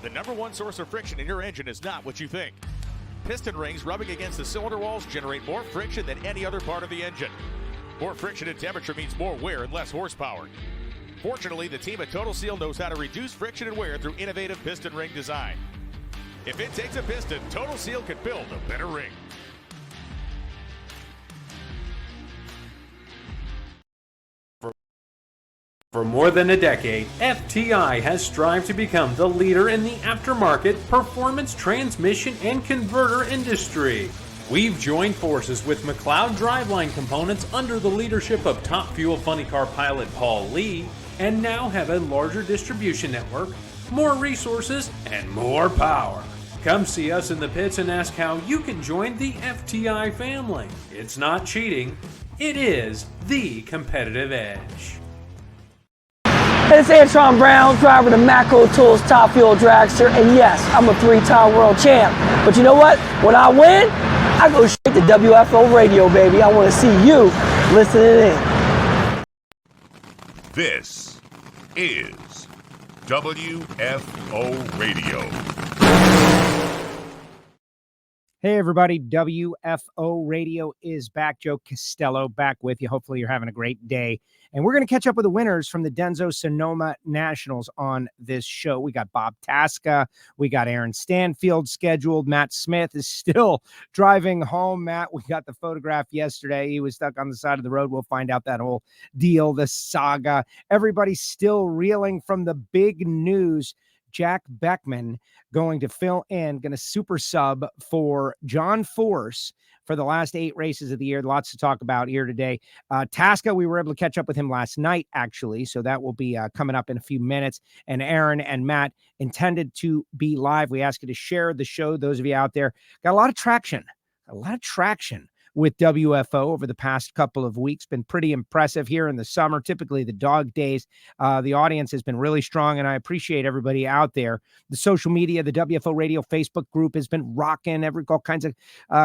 The number one source of friction in your engine is not what you think. Piston rings rubbing against the cylinder walls generate more friction than any other part of the engine. More friction and temperature means more wear and less horsepower. Fortunately, the team at Total Seal knows how to reduce friction and wear through innovative piston ring design. If it takes a piston, Total Seal can build a better ring. For more than a decade, FTI has strived to become the leader in the aftermarket performance transmission and converter industry. We've joined forces with McLeod Driveline Components under the leadership of Top Fuel Funny Car pilot Paul Lee, and now have a larger distribution network, more resources, and more power. Come see us in the pits and ask how you can join the FTI family. It's not cheating, it is the competitive edge. It's Antron Brown, driver of the Macro Tools Top Fuel Dragster, and yes, I'm a 3-time world champ. But you know what? When I win, I go straight to WFO Radio, baby. I want to see you listening in. This is WFO Radio. Hey everybody, WFO Radio is back. Joe Castello back with you. Hopefully you're having a great day. And we're going to catch up with the winners from the DENSO Sonoma Nationals on this show. We got Bob Tasca. We got Aaron Stanfield scheduled. Matt Smith is still driving home. Matt, we got the photograph yesterday. He was stuck on the side of the road. We'll find out that whole deal, the saga. Everybody's still reeling from the big news. Jack Beckman going to fill in, going to super sub for John Force for the last 8 races of the year. Lots to talk about here today. Tasca, we were able to catch up with him last night, actually, so that will be coming up in a few minutes. And Aaron and Matt intended to be live. We ask you to share the show, those of you out there. Got a lot of traction with WFO over the past couple of weeks. Been pretty impressive here in the summer, typically the dog days. The audience has been really strong, and I appreciate everybody out there. The social media, the WFO Radio Facebook group has been rocking. All kinds of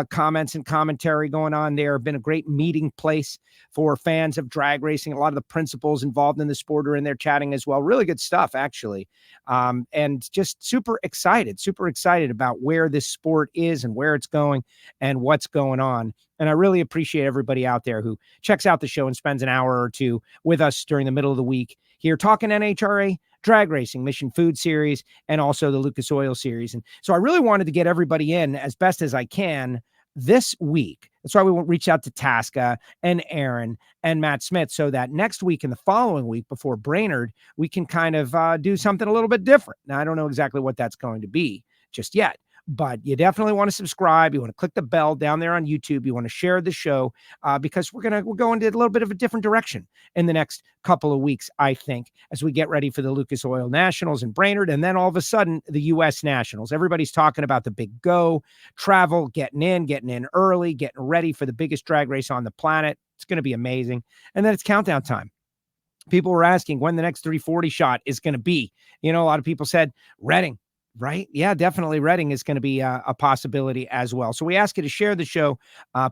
comments and commentary going on there. Been a great meeting place for fans of drag racing. A lot of the principals involved in the sport are in there chatting as well. Really good stuff, actually. And just super excited about where this sport is and where it's going and what's going on. And I really appreciate everybody out there who checks out the show and spends an hour or two with us during the middle of the week here talking NHRA Drag Racing, Mission Food Series, and also the Lucas Oil Series. And so I really wanted to get everybody in as best as I can this week. That's why we reached out to Tasca and Aaron and Matt Smith, so that next week and the following week before Brainerd, we can kind of do something a little bit different. Now, I don't know exactly what that's going to be just yet, but you definitely want to subscribe. You want to click the bell down there on YouTube. You want to share the show because we're going to a little bit of a different direction in the next couple of weeks, I think, as we get ready for the Lucas Oil Nationals in Brainerd, and then all of a sudden the U.S. Nationals. Everybody's talking about the big go, travel, getting in early, getting ready for the biggest drag race on the planet. It's going to be amazing. And then it's countdown time. People were asking when the next 340 shot is going to be. You know, a lot of people said Reading. Right? Yeah, definitely. Reading is going to be a possibility as well. So we ask you to share the show,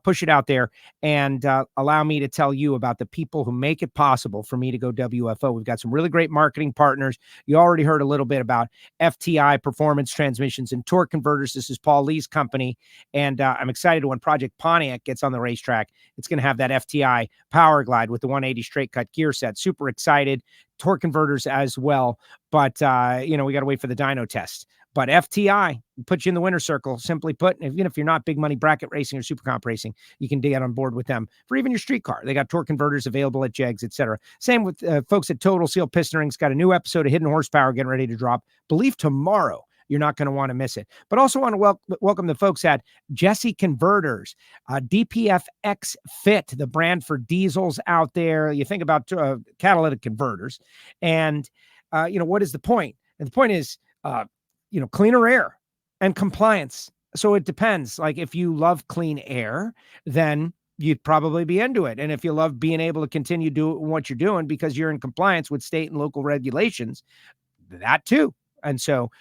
push it out there, and allow me to tell you about the people who make it possible for me to go WFO. We've got some really great marketing partners. You already heard a little bit about FTI Performance Transmissions and Torque Converters. This is Paul Lee's company, and I'm excited when Project Pontiac gets on the racetrack. It's going to have that FTI Power Glide with the 180 straight cut gear set. Super excited. Torque converters as well, but we got to wait for the dyno test. But FTI put you in the winner's circle. Simply put, even if you're not big money bracket racing or super comp racing, you can get on board with them for even your street car. They got torque converters available at Jegs, etc. Same with folks at Total Seal Piston Rings. Got a new episode of Hidden Horsepower getting ready to drop. Believe tomorrow. You're not going to want to miss it. But also want to welcome the folks at Jesse Converters, DPFX Fit, the brand for diesels out there. You think about catalytic converters, and what is the point? And the point is, cleaner air and compliance. So it depends. Like if you love clean air, then you'd probably be into it. And if you love being able to continue doing what you're doing because you're in compliance with state and local regulations, that too. And so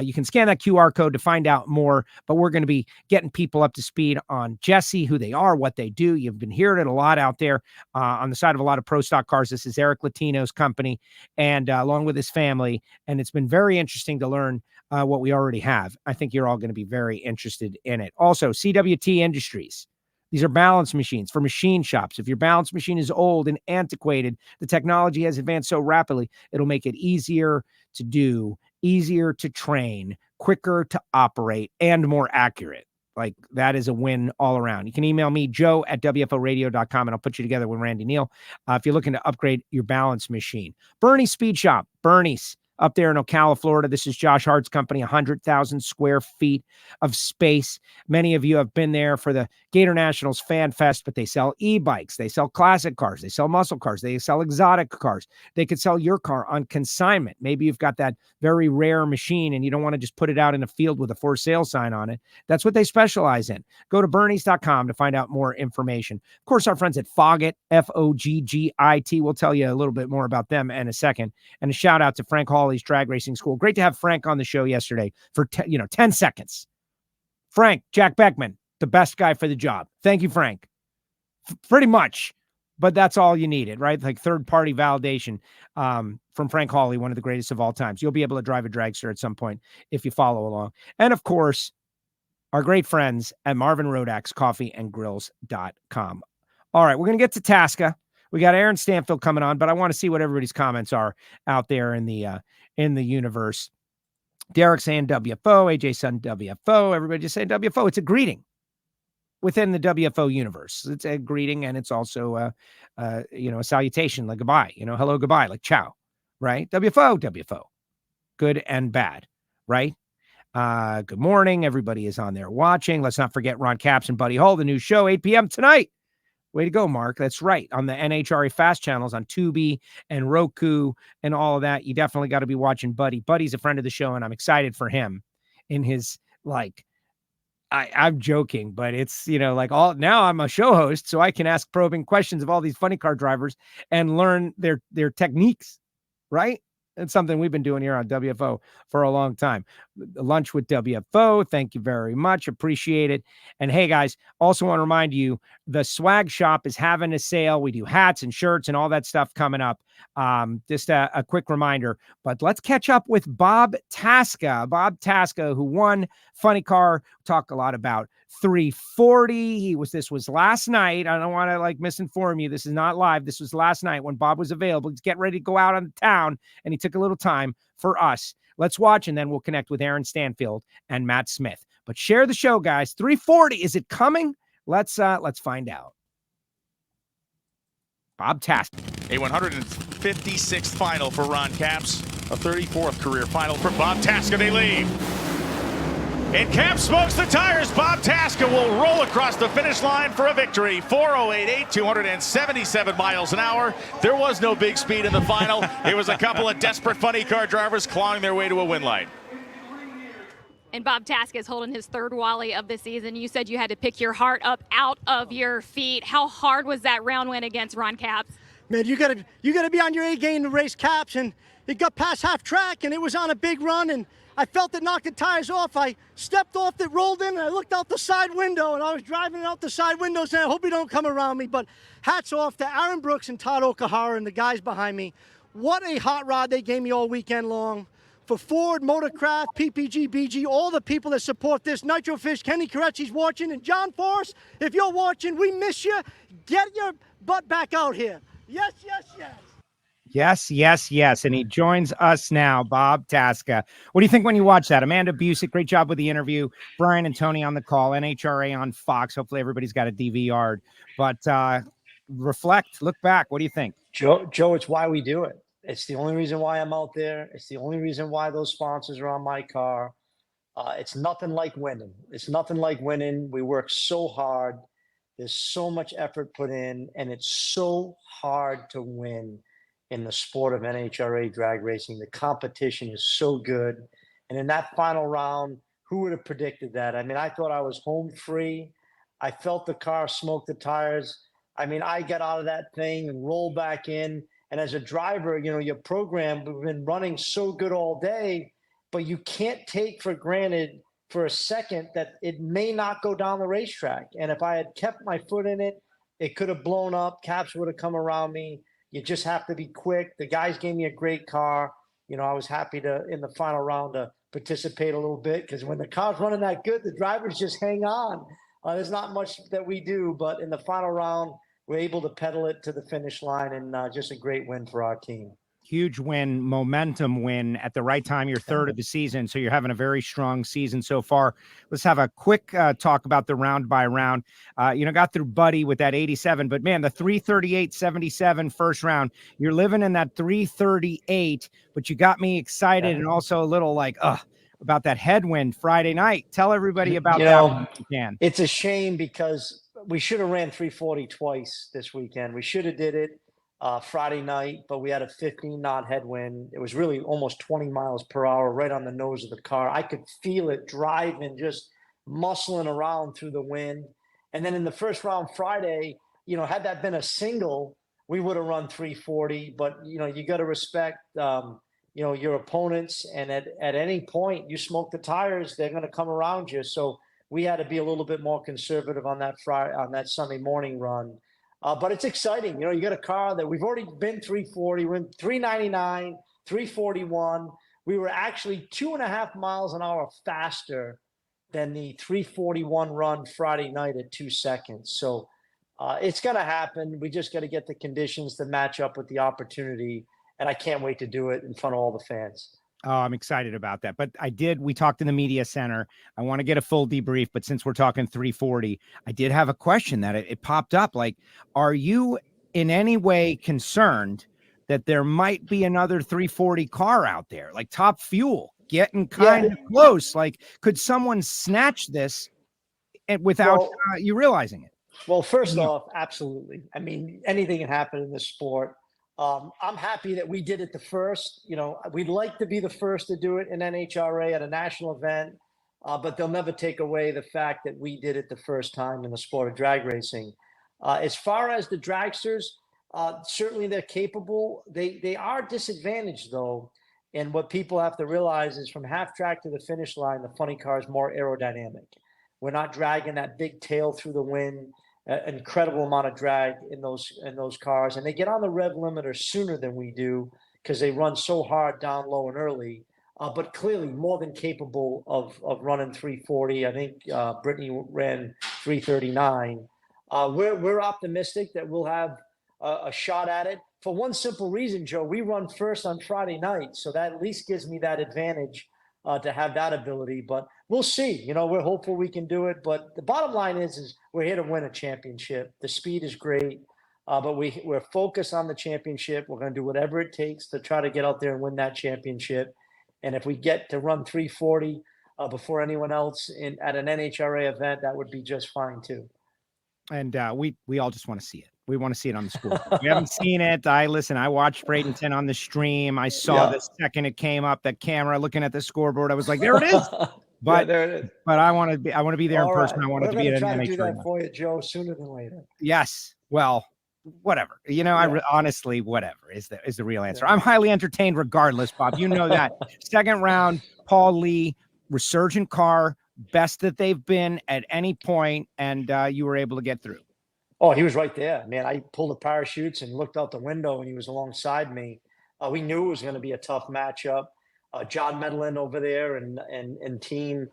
You can scan that QR code to find out more, but we're going to be getting people up to speed on Jesse, who they are, what they do. You've been hearing it a lot out there on the side of a lot of pro stock cars. This is Eric Latino's company, and along with his family, and it's been very interesting to learn what we already have. I think you're all going to be very interested in it. Also, CWT Industries. These are balance machines for machine shops. If your balance machine is old and antiquated, the technology has advanced so rapidly, it'll make it easier to do, easier to train, quicker to operate, and more accurate. Like, that is a win all around. You can email me, joe@wforadio.com, and I'll put you together with Randy Neal if you're looking to upgrade your balance machine. Bernie's Speed Shop. Bernie's up there in Ocala, Florida. This is Josh Hart's company, 100,000 square feet of space. Many of you have been there for the Gator Nationals Fan Fest, but they sell e-bikes. They sell classic cars. They sell muscle cars. They sell exotic cars. They could sell your car on consignment. Maybe you've got that very rare machine and you don't want to just put it out in a field with a for sale sign on it. That's what they specialize in. Go to bernies.com to find out more information. Of course, our friends at Foggit, Foggit, will tell you a little bit more about them in a second. And a shout out to Frank Hawley's Drag Racing School. Great to have Frank on the show yesterday for 10 seconds. Frank, Jack Beckman, the best guy for the job. Thank you, Frank. Pretty much, but that's all you needed, right? Like third-party validation from Frank Hawley, one of the greatest of all times. You'll be able to drive a dragster at some point if you follow along. And of course, our great friends at Marvin Rodak's coffeeandgrills.com. All right, we're going to get to Tasca. We got Aaron Stanfield coming on, but I want to see what everybody's comments are out there in the universe. Derek saying WFO, AJ saying WFO, everybody just saying WFO. It's a greeting within the WFO universe. It's a greeting, and it's also a salutation, like goodbye, hello, goodbye, like ciao, right? WFO, good and bad, right? Good morning. Everybody is on there watching. Let's not forget Ron Capps and Buddy Hull, the new show, 8 p.m. tonight. Way to go, Mark. That's right. On the NHRA Fast channels on Tubi and Roku and all of that. You definitely got to be watching Buddy. Buddy's a friend of the show, and I'm excited for him in his, I'm joking, but it's, now I'm a show host, so I can ask probing questions of all these funny car drivers and learn their techniques, right? It's something we've been doing here on WFO for a long time. Lunch with WFO. Thank you very much. Appreciate it. And hey, guys, also want to remind you, the swag shop is having a sale. We do hats and shirts and all that stuff coming up. Just a quick reminder, but let's catch up with Bob Tasca. Bob Tasca, who won Funny Car. Talk a lot about 340. This was last night. I don't want to misinform you. This is not live. This was last night when Bob was available. He's getting ready to go out on the town, and he took a little time for us. Let's watch, and then we'll connect with Aaron Stanfield and Matt Smith. But share the show, guys. 340, is it coming? Let's find out. Bob Tasca. A 156th final for Ron Capps, a 34th career final for Bob Tasca. They leave. And Capps smokes the tires. Bob Tasca will roll across the finish line for a victory. 4:08.8, 277 miles an hour. There was no big speed in the final. It was a couple of desperate funny car drivers clawing their way to a win line. And Bob Tasca is holding his third Wally of the season. You said you had to pick your heart up out of your feet. How hard was that round win against Ron Capps? Man, you gotta be on your A game to race Capps, and it got past half track, and it was on a big run, and I felt it knocked the tires off. I stepped off it, rolled in, and I looked out the side window, and I was driving out the side window saying, I hope you don't come around me. But hats off to Aaron Brooks and Todd Okahara and the guys behind me. What a hot rod they gave me all weekend long. For Ford, Motorcraft, PPG, BG, all the people that support this. Nitrofish, Kenny Coretti's watching, and John Forrest, if you're watching, we miss you. Get your butt back out here. Yes, yes, yes. Yes, yes, yes. And he joins us now, Bob Tasca. What do you think when you watch that? Amanda Busick, great job with the interview. Brian and Tony on the call. NHRA on Fox. Hopefully everybody's got a DVR. But reflect, look back. What do you think? Joe, it's why we do it. It's the only reason why I'm out there. It's the only reason why those sponsors are on my car. It's nothing like winning. It's nothing like winning. We work so hard. There's so much effort put in, and it's so hard to win in the sport of NHRA drag racing. The competition is so good. And in that final round, who would have predicted that? I mean, I thought I was home free. I felt the car smoke the tires. I mean, I got out of that thing and rolled back in. And as a driver, your program, we've been running so good all day. but you can't take for granted for a second that it may not go down the racetrack. And if I had kept my foot in it, it could have blown up. Caps would have come around me. You just have to be quick. The guys gave me a great car. I was happy to, in the final round, to participate a little bit, because when the car's running that good, the drivers just hang on. There's not much that we do, but in the final round, we're able to pedal it to the finish line, and just a great win for our team. Huge win, momentum win at the right time. You're third of the season, so you're having a very strong season so far. Let's have a quick talk about the round by round. Got through Buddy with that 87, but man, the 338.77 first round, you're living in that 338, but you got me excited and also a little like, about that headwind Friday night. Tell everybody about that if you can. It's a shame because we should have ran 340 twice this weekend. We should have did it Friday night, but we had a 15-knot headwind. It was really almost 20 miles per hour right on the nose of the car. I could feel it driving, just muscling around through the wind. And then in the first round Friday, had that been a single, we would have run 340. But, you got to respect, your opponents. And at any point you smoke the tires, they're going to come around you. So we had to be a little bit more conservative on that Sunday morning run. But it's exciting. You got a car that we've already been 340, we're in 399, 341. We were actually 2.5 miles an hour faster than the 341 run Friday night at 2 seconds. So it's going to happen. We just got to get the conditions to match up with the opportunity. And I can't wait to do it in front of all the fans. Oh, I'm excited about that. But we talked in the media center. I want to get a full debrief, but since we're talking 340, I did have a question that it popped up. Like, are you in any way concerned that there might be another 340 car out there, like Top Fuel, getting kind of close? Like, could someone snatch this without you realizing it? Well, first off, absolutely. I mean, anything can happen in this sport. I'm happy that we did it the first. We'd like to be the first to do it in NHRA at a national event, but they'll never take away the fact that we did it the first time in the sport of drag racing. As far as the dragsters, certainly they're capable. They are disadvantaged, though. And what people have to realize is from half track to the finish line, the funny car is more aerodynamic. We're not dragging that big tail through the wind. An incredible amount of drag in those cars, and they get on the rev limiter sooner than we do because they run so hard down low and early. But clearly more than capable of running 340. I think Brittany ran 339. We're optimistic that we'll have a shot at it for one simple reason, Joe. We run first on Friday night, so that at least gives me that advantage to have that ability. But we'll see. We're hopeful we can do it. But the bottom line is we're here to win a championship. The speed is great, but we're focused on the championship. We're going to do whatever it takes to try to get out there and win that championship. And if we get to run 340 before anyone else at an NHRA event, that would be just fine too. And we all just want to see it. We want to see it on the scoreboard. We haven't seen it. I watched Bradenton on the stream. I saw the second it came up, that camera looking at the scoreboard. I was like, there it is. But there it is. But I want to be there in person. I want it to be at an NHRA. Do that for you, Joe, sooner than later. Yes. Well, whatever. I honestly, whatever is the real answer. I'm highly entertained regardless, Bob. You know that. Second round, Paul Lee, resurgent car, best that they've been at any point, and you were able to get through. Oh, he was right there, man. I pulled the parachutes and looked out the window, and he was alongside me. We knew it was going to be a tough matchup. John Medlin over there and team.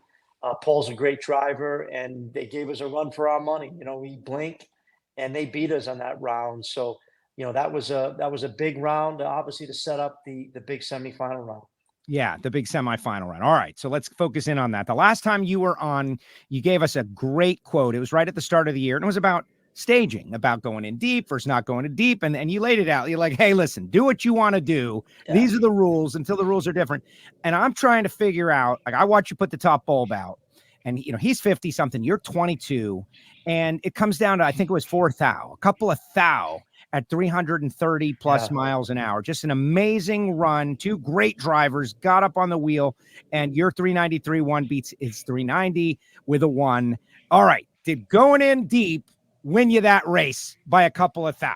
Paul's a great driver, and they gave us a run for our money. We blinked, and they beat us on that round. So, that was a big round, obviously, to set up the big semifinal round. Yeah, the big semifinal round. All right, so let's focus in on that. The last time you were on, you gave us a great quote. It was right at the start of the year, and it was about staging, about going in deep versus not going in deep. And you laid it out. You're like, hey, listen, do what you want to do. Yeah. These are the rules until the rules are different. And I'm trying to figure out, like, I watch you put the top bulb out, and, he's 50 something, you're 22. And it comes down to, I think it was 4 thou, a couple of thou at 330 plus miles an hour. Just an amazing run. Two great drivers got up on the wheel, and your 393.1 beats his 390 with a 1. All right. Did going in deep win you that race by a couple of thou?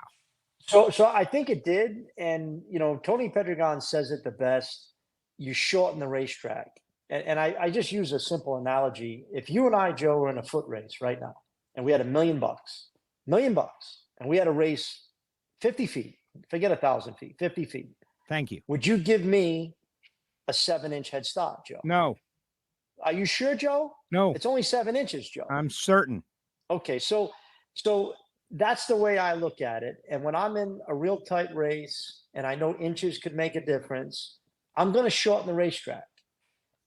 So I think it did. And, Tony Pedregon says it the best. you shorten the racetrack. And I just use a simple analogy. If you and I, Joe, were in a foot race right now, and we had $1 million, and we had a race 50 feet, forget 1,000 feet, 50 feet. Thank you. Would you give me a 7-inch head start, Joe? No. Are you sure, Joe? No. It's only 7 inches, Joe. I'm certain. Okay, so that's the way I look at it. And when I'm in a real tight race and I know inches could make a difference, I'm going to shorten the racetrack.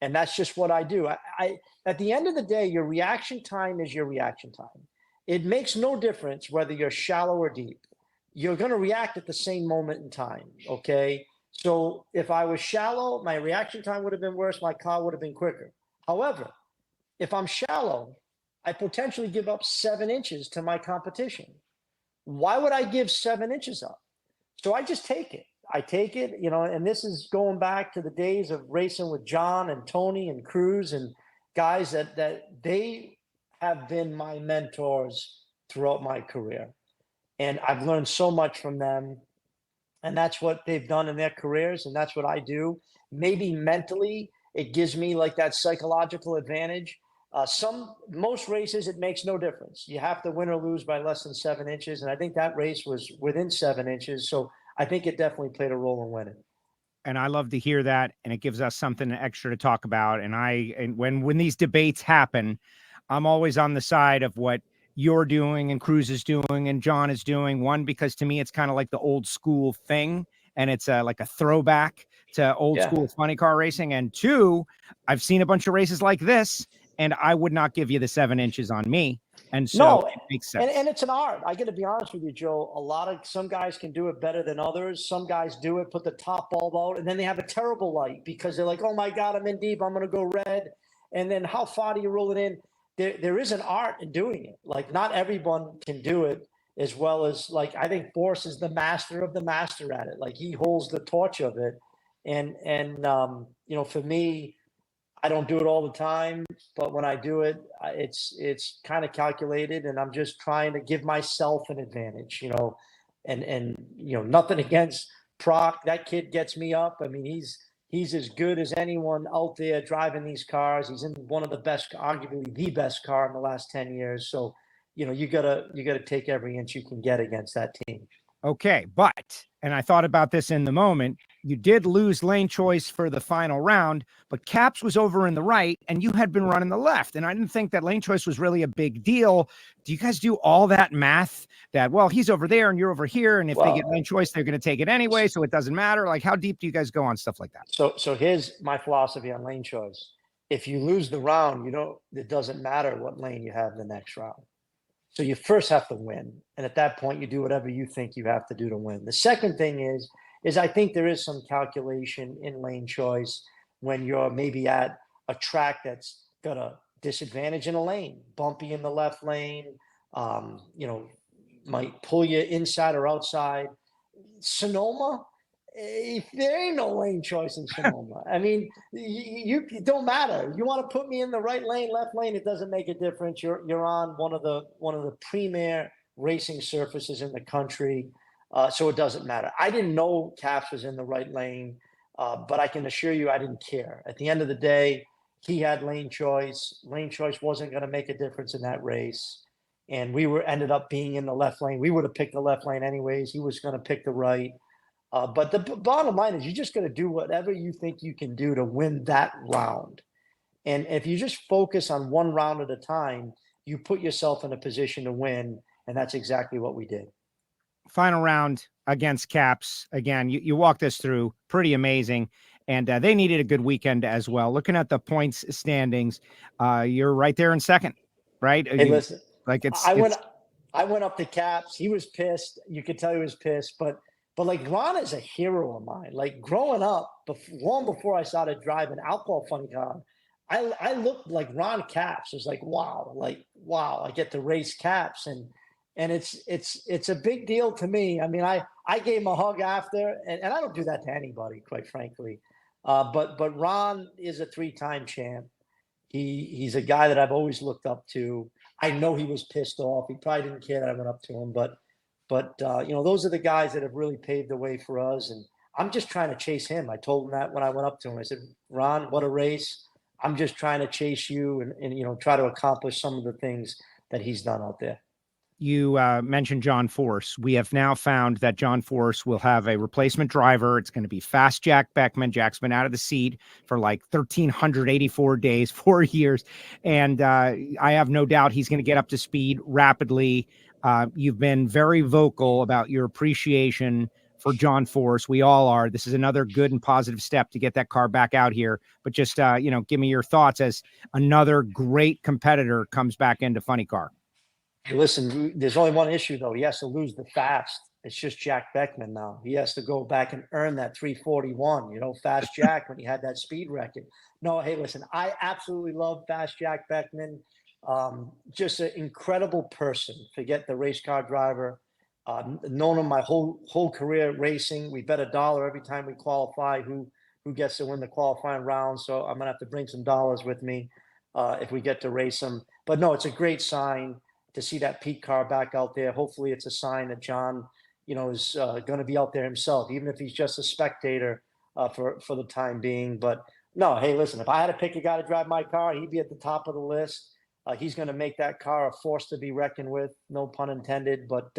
And that's just what I do. I at the end of the day, your reaction time is your reaction time. It makes no difference whether you're shallow or deep. You're going to react at the same moment in time, okay? So if I was shallow, my reaction time would have been worse. My car would have been quicker. However, if I'm shallow, I potentially give up 7 inches to my competition. Why would I give 7 inches up? So I just take it. I take it, and this is going back to the days of racing with John and Tony and Cruz and guys that they have been my mentors throughout my career. And I've learned so much from them. And that's what they've done in their careers. And that's what I do. Maybe mentally, it gives me like that psychological advantage. Most races, it makes no difference. You have to win or lose by less than 7 inches. And I think that race was within 7 inches. So I think it definitely played a role in winning. And I love to hear that. And it gives us something extra to talk about. And when these debates happen, I'm always on the side of what you're doing and Cruz is doing and John is doing. One, because to me, it's kind of like the old school thing. And it's like a throwback to old school funny car racing. And two, I've seen a bunch of races like this, and I would not give you the 7 inches on me. And so it makes sense. And it's an art. I got to be honest with you, Joe. Some guys can do it better than others. Some guys do it, put the top bulb out, and then they have a terrible light because they're like, oh my God, I'm in deep. I'm going to go red. And then how far do you roll it in? There is an art in doing it. Like not everyone can do it as well as like, I think Force is the master of the master at it. Like he holds the torch of it. And for me, I don't do it all the time, but when I do it, it's kind of calculated, and I'm just trying to give myself an advantage, and nothing against Prock. That kid gets me up. I mean, he's as good as anyone out there driving these cars. He's in one of the best, arguably the best car in the last 10 years. So, you gotta take every inch you can get against that team. Okay, and I thought about this in the moment, you did lose lane choice for the final round, but Caps was over in the right and you had been running the left. And I didn't think that lane choice was really a big deal. Do you guys do all that math that, well, he's over there and you're over here, and if they get lane choice, they're going to take it anyway, so it doesn't matter? Like, how deep do you guys go on stuff like that? So here's my philosophy on lane choice. If you lose the round, it doesn't matter what lane you have the next round. So you first have to win. And at that point, you do whatever you think you have to do to win. The second thing is I think there is some calculation in lane choice when you're maybe at a track that's got a disadvantage in a lane, bumpy in the left lane, might pull you inside or outside. Sonoma, there ain't no lane choice in Sonoma. I mean, you don't matter. You want to put me in the right lane, left lane, it doesn't make a difference. You're on one of the premier racing surfaces in the country, so it doesn't matter. I didn't know Caps was in the right lane, but I can assure you I didn't care. At the end of the day, he had lane choice. Lane choice wasn't going to make a difference in that race, and we ended up being in the left lane. We would have picked the left lane anyways. He was going to pick the right. But the bottom line is you just got to do whatever you think you can do to win that round. And if you just focus on one round at a time, you put yourself in a position to win. And that's exactly what we did. Final round against Caps. Again, you walked us through, pretty amazing. And they needed a good weekend as well. Looking at the points standings, you're right there in second, right? Hey, listen, I went up to Caps. He was pissed. You could tell he was pissed, but like Ron is a hero of mine. Like growing up, long before I started driving alcohol funny car, I looked like Ron Caps. It was like, wow, I get to race Caps. And it's a big deal to me. I mean, I gave him a hug after, and I don't do that to anybody, quite frankly. But Ron is a 3-time champ. He's a guy that I've always looked up to. I know he was pissed off. He probably didn't care that I went up to him, but those are the guys that have really paved the way for us. And I'm just trying to chase him. I told him that when I went up to him. I said, Ron, what a race. I'm just trying to chase you and try to accomplish some of the things that he's done out there. You mentioned John Force. We have now found that John Force will have a replacement driver. It's going to be Fast Jack Beckman. Jack's been out of the seat for like 1,384 days, 4 years. And I have no doubt he's going to get up to speed rapidly. You've been very vocal about your appreciation for John Force. We all are. This is another good and positive step to get that car back out here. But just, give me your thoughts as another great competitor comes back into Funny Car. Hey, listen, there's only one issue, though. He has to lose the fast. It's just Jack Beckman now. He has to go back and earn that 341, Fast Jack when he had that speed record. No, hey, listen, I absolutely love Fast Jack Beckman. Just an incredible person. Forget the race car driver. Known him my whole career racing. We bet $1 every time we qualify who gets to win the qualifying round. So I'm gonna have to bring some dollars with me if we get to race him. But no, it's a great sign to see that Pete car back out there. Hopefully it's a sign that John, is going to be out there himself, even if he's just a spectator for the time being. But no, hey, listen, if I had to pick a guy to drive my car, he'd be at the top of the list. He's going to make that car a force to be reckoned with, no pun intended. But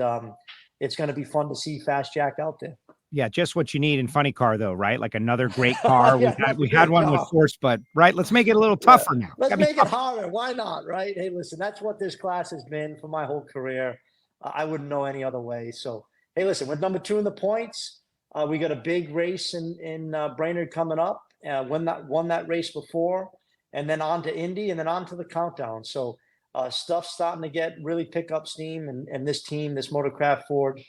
it's going to be fun to see Fast Jack out there. Yeah, just what you need in Funny Car, though, right? Like another great car. Yeah, we had one with Force, but right, let's make it a little tougher now. Let's make it harder. Why not, right? Hey, listen, that's what this class has been for my whole career. I wouldn't know any other way. So, hey, listen, with number 2 in the points, we got a big race in Brainerd coming up. Won that race before, and then on to Indy, and then on to the countdown. So, stuff's starting to really pick up steam, and this Motorcraft Ford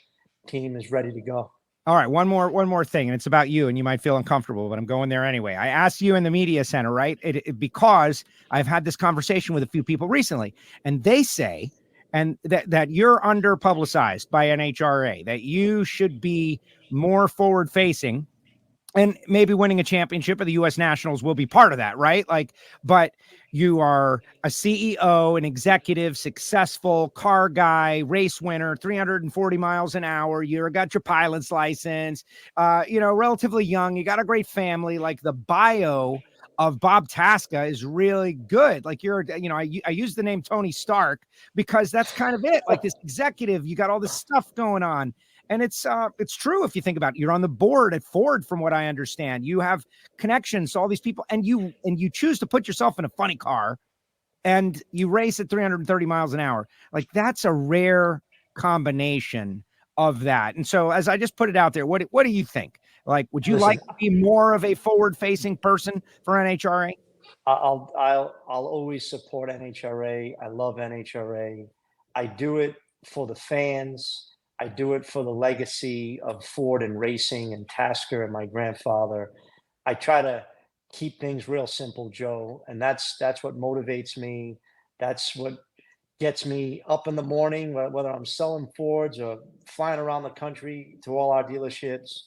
team is ready to go. All right, one more thing, and it's about you, and you might feel uncomfortable, but I'm going there anyway. I asked you in the media center, right? Because I've had this conversation with a few people recently, and they say, and that you're under publicized by NHRA, that you should be more forward facing, and maybe winning a championship of the U.S. Nationals will be part of that, right? But you are a CEO, an executive, successful car guy, race winner, 340 miles an hour. You got your pilot's license, relatively young. You got a great family. Like the bio of Bob Tasca is really good. Like I use the name Tony Stark because that's kind of it. Like this executive, you got all this stuff going on. And it's true if you think about it. You're on the board at Ford, from what I understand. You have connections to all these people, and you choose to put yourself in a funny car, and you race at 330 miles an hour. Like that's a rare combination of that. And so, as I just put it out there, what do you think? Like, would you like to be more of a forward-facing person for NHRA? I'll always support NHRA. I love NHRA. I do it for the fans. I do it for the legacy of Ford and racing and Tasca and my grandfather. I try to keep things real simple, Joe, and that's what motivates me. That's what gets me up in the morning, whether I'm selling Fords or flying around the country to all our dealerships.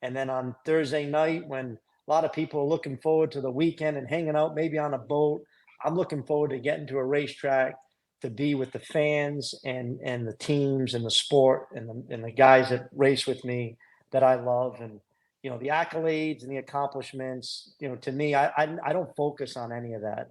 And then on Thursday night, when a lot of people are looking forward to the weekend and hanging out maybe on a boat, I'm looking forward to getting to a racetrack to be with the fans and the teams and the sport and the guys that race with me that I love. And, the accolades and the accomplishments, to me, I don't focus on any of that.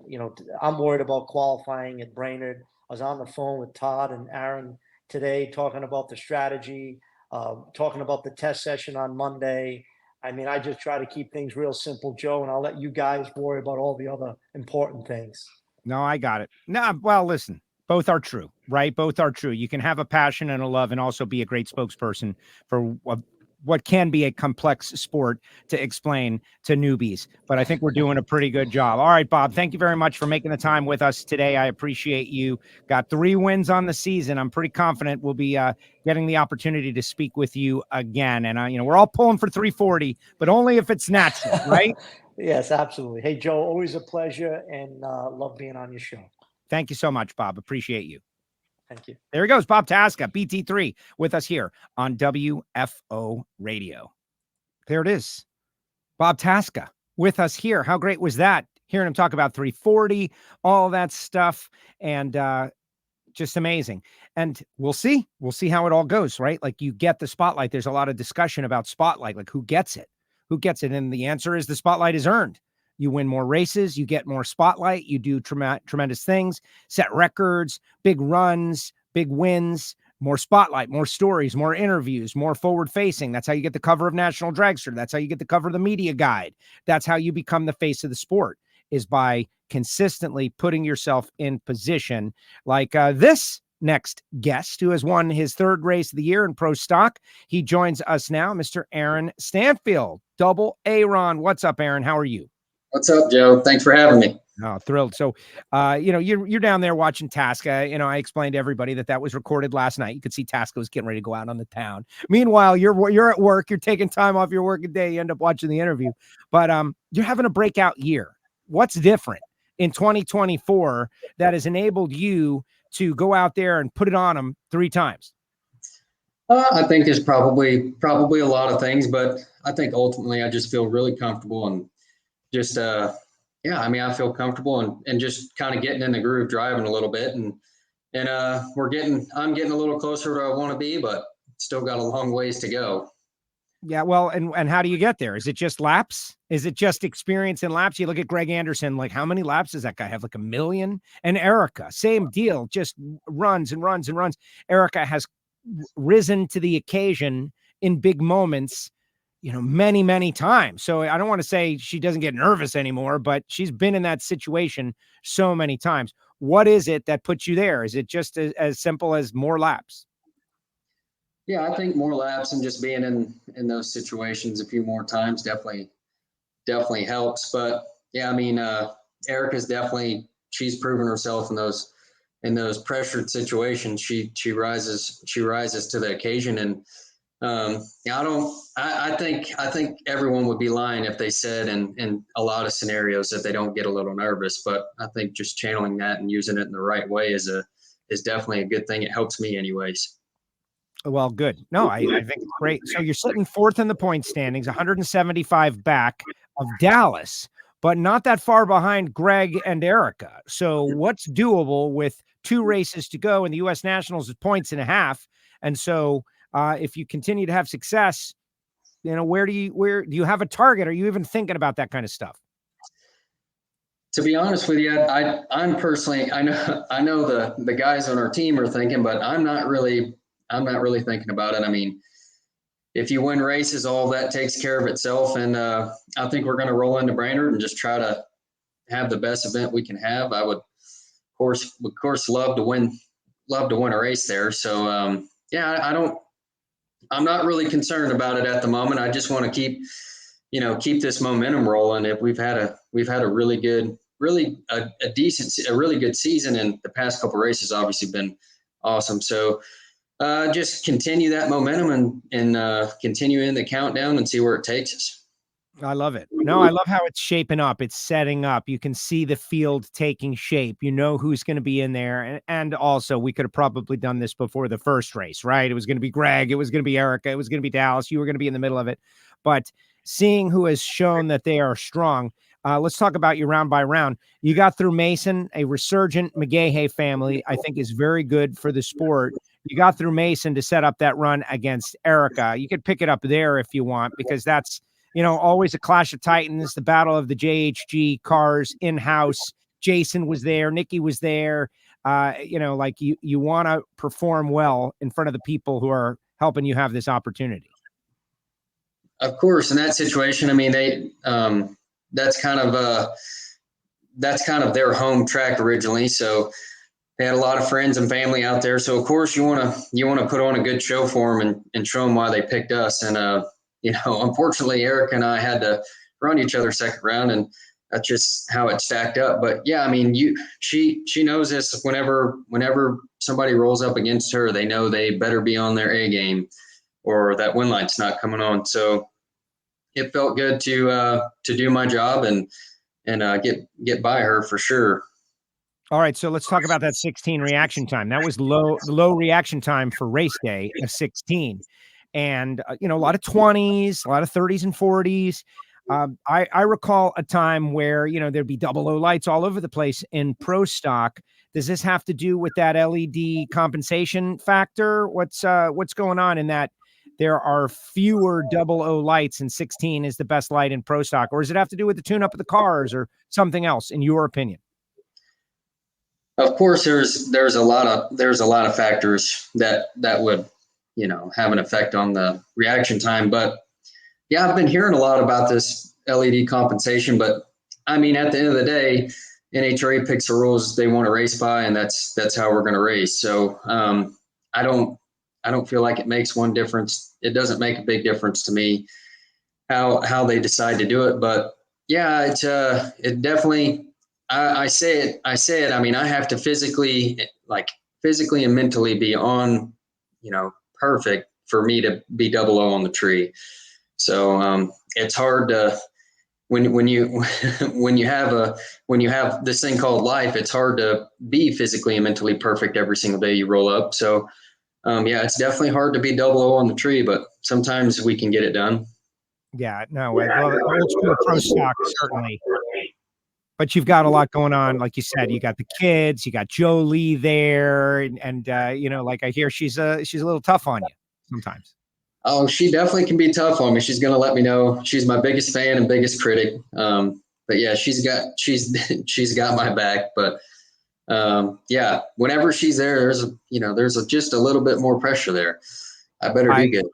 I'm worried about qualifying at Brainerd. I was on the phone with Todd and Aaron today talking about the strategy, talking about the test session on Monday. I mean, I just try to keep things real simple, Joe, and I'll let you guys worry about all the other important things. No, I got it. No, well, listen. Both are true, right? Both are true. You can have a passion and a love and also be a great spokesperson for what can be a complex sport to explain to newbies. But I think we're doing a pretty good job. All right, Bob, thank you very much for making the time with us today. I appreciate you. Got 3 wins on the season. I'm pretty confident we'll be getting the opportunity to speak with you again. And, we're all pulling for 340, but only if it's natural, right? Yes, absolutely. Hey, Joe, always a pleasure and love being on your show. Thank you so much, Bob. Appreciate you. Thank you. There he goes, Bob Tasca, BT3, with us here on WFO Radio. There it is. Bob Tasca with us here. How great was that? Hearing him talk about 340, all that stuff, and just amazing. And we'll see how it all goes, right? Like you get the spotlight. There's a lot of discussion about spotlight, like who gets it, who gets it? And the answer is the spotlight is earned. You win more races, you get more spotlight, you do tremendous things, set records, big runs, big wins, more spotlight, more stories, more interviews, more forward facing. That's how you get the cover of National Dragster. That's how you get the cover of the media guide. That's how you become the face of the sport, is by consistently putting yourself in position like this next guest who has won his third race of the year in pro stock. He joins us now, Mr. Aaron Stanfield, double Aaron. What's up, Aaron? How are you? What's up, Joe? Thanks for having me. Oh, thrilled. So, you're down there watching Tasca. I explained to everybody that was recorded last night. You could see Tasca was getting ready to go out on the town. Meanwhile, you're at work. You're taking time off your working day. You end up watching the interview. But you're having a breakout year. What's different in 2024 that has enabled you to go out there and put it on them 3 times? I think there's probably a lot of things, but I think ultimately I just feel really comfortable and just, I feel comfortable and just kind of getting in the groove, driving a little bit. And I'm getting a little closer to where I want to be, but still got a long ways to go. Yeah. Well, and how do you get there? Is it just laps? Is it just experience in laps? You look at Greg Anderson, like how many laps does that guy have? Like 1 million? And Erica, same deal, just runs and runs and runs. Erica has risen to the occasion in big moments, many, many times. So I don't want to say she doesn't get nervous anymore, but she's been in that situation so many times. What is it that puts you there? Is it just as simple as more laps? Yeah, I think more laps and just being in those situations a few more times definitely helps. But yeah, Erica's she's proven herself in those pressured situations. She rises to the occasion. And I think everyone would be lying if they said in a lot of scenarios that they don't get a little nervous. But I think just channeling that and using it in the right way is definitely a good thing. It helps me anyways. Well, good. No, I think it's great. So you're sitting 4th in the point standings, 175 back of Dallas, but not that far behind Greg and Erica. So what's doable with 2 races to go, and the U.S. Nationals is 1.5 points? And so if you continue to have success, where do you have a target? Are you even thinking about that kind of stuff? To be honest with you, I'm personally, I know the guys on our team are thinking, but I'm not really thinking about it. If you win races, all that takes care of itself. And I think we're going to roll into Brainerd and just try to have the best event we can have. I would, of course, love to win a race there. So I'm not really concerned about it at the moment. I just want to keep this momentum rolling. If we've had a really good season, and the past couple races obviously been awesome. So just continue that momentum and continue in the countdown and see where it takes us. I love it. No, I love how it's shaping up. It's setting up. You can see the field taking shape. You know who's going to be in there. And also, we could have probably done this before the first race, right? It was going to be Greg. It was going to be Erica. It was going to be Dallas. You were going to be in the middle of it. But seeing who has shown that they are strong, let's talk about you round by round. You got through Mason, a resurgent McGahey family, I think is very good for the sport. You got through Mason to set up that run against Erica. You could pick it up there if you want, because that's, always a clash of titans, the battle of the JHG cars in-house. Jason was there. Nikki was there. You want to perform well in front of the people who are helping you have this opportunity. Of course, in that situation, that's kind of their home track originally. So they had a lot of friends and family out there. So of course you want to put on a good show for them and show them why they picked us. And, unfortunately Eric and I had to run each other second round, and that's just how it stacked up. But yeah, she knows this. Whenever somebody rolls up against her, they know they better be on their A game, or that win line's not coming on. So it felt good to do my job and get by her for sure. All right, so let's talk about that 16 reaction time. That was low reaction time for race day, a 16. And, a lot of 20s, a lot of 30s and 40s. I recall a time where, there'd be 00 lights all over the place in pro stock. Does this have to do with that LED compensation factor? What's going on in that there are fewer 00 lights and 16 is the best light in Pro Stock? Or does it have to do with the tune-up of the cars or something else, in your opinion? Of course, there's a lot of factors that would, have an effect on the reaction time. But yeah, I've been hearing a lot about this LED compensation, but I mean, at the end of the day, NHRA picks the rules they want to race by, and that's how we're going to race. So I don't feel like it makes one difference. It doesn't make a big difference to me how they decide to do it. But yeah, it definitely. I say it. I mean, I have to physically and mentally be on, perfect for me to be 00 on the tree. So it's hard to when you have this thing called life. It's hard to be physically and mentally perfect every single day you roll up. So yeah, it's definitely hard to be 00 on the tree, but sometimes we can get it done. Yeah, no, old school Pro Stock certainly. But you've got a lot going on. Like you said, you got the kids, you got Jolie there. And like I hear she's a little tough on you sometimes. Oh, she definitely can be tough on me. She's going to let me know. She's my biggest fan and biggest critic. But yeah, she's got my back. But yeah, whenever she's there, there's just a little bit more pressure there. I better do good.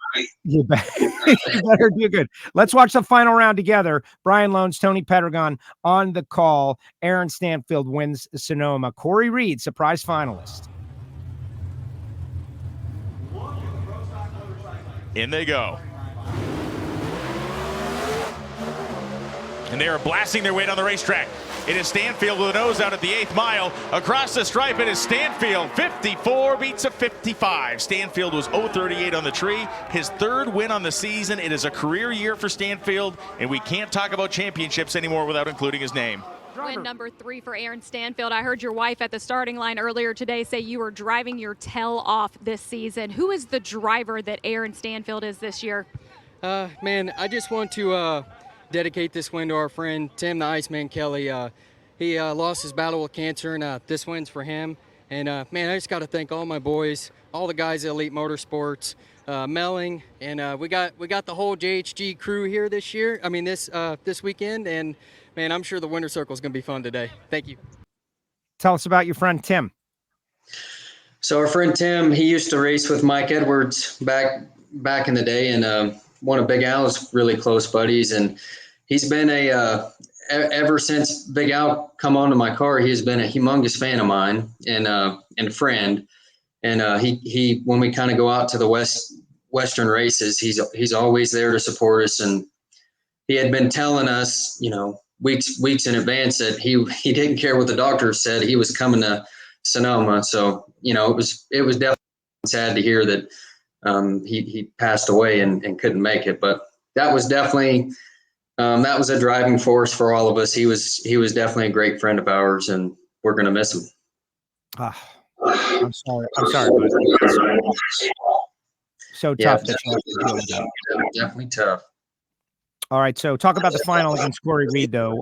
You better do good. Let's watch the final round together. Brian Loans, Tony Pedregon on the call. Aaron Stanfield wins Sonoma. Cory Reed, surprise finalist. In they go. And they are blasting their way down the racetrack. It is Stanfield with a nose out at the 8th mile. Across the stripe, it is Stanfield. 54 beats a 55. Stanfield was 038 on the tree. His 3rd win on the season. It is a career year for Stanfield, and we can't talk about championships anymore without including his name. Win number 3 for Aaron Stanfield. I heard your wife at the starting line earlier today say you were driving your tail off this season. Who is the driver that Aaron Stanfield is this year? Man, I just want to dedicate this win to our friend Tim the Iceman Kelly. He lost his battle with cancer, and this win's for him. And man, I just got to thank all my boys, all the guys at Elite Motorsports, Melling, and we got the whole JHG crew here this year. I mean this weekend, and man, I'm sure the winter circle is going to be fun today. Thank you. Tell us about your friend Tim. So our friend Tim, he used to race with Mike Edwards back in the day, and one of Big Al's really close buddies, and he's been ever since Big Al come onto my car, he's been a humongous fan of mine and a friend. And he when we kind of go out to the Western races, he's always there to support us. And he had been telling us, weeks in advance that he didn't care what the doctor said. He was coming to Sonoma. So, it was definitely sad to hear that he passed away and couldn't make it. But that was definitely that was a driving force for all of us. He was definitely a great friend of ours, and we're going to miss him. I'm sorry. Buddy. So tough. Definitely tough. All right. So talk about the final against Cory Reed, though.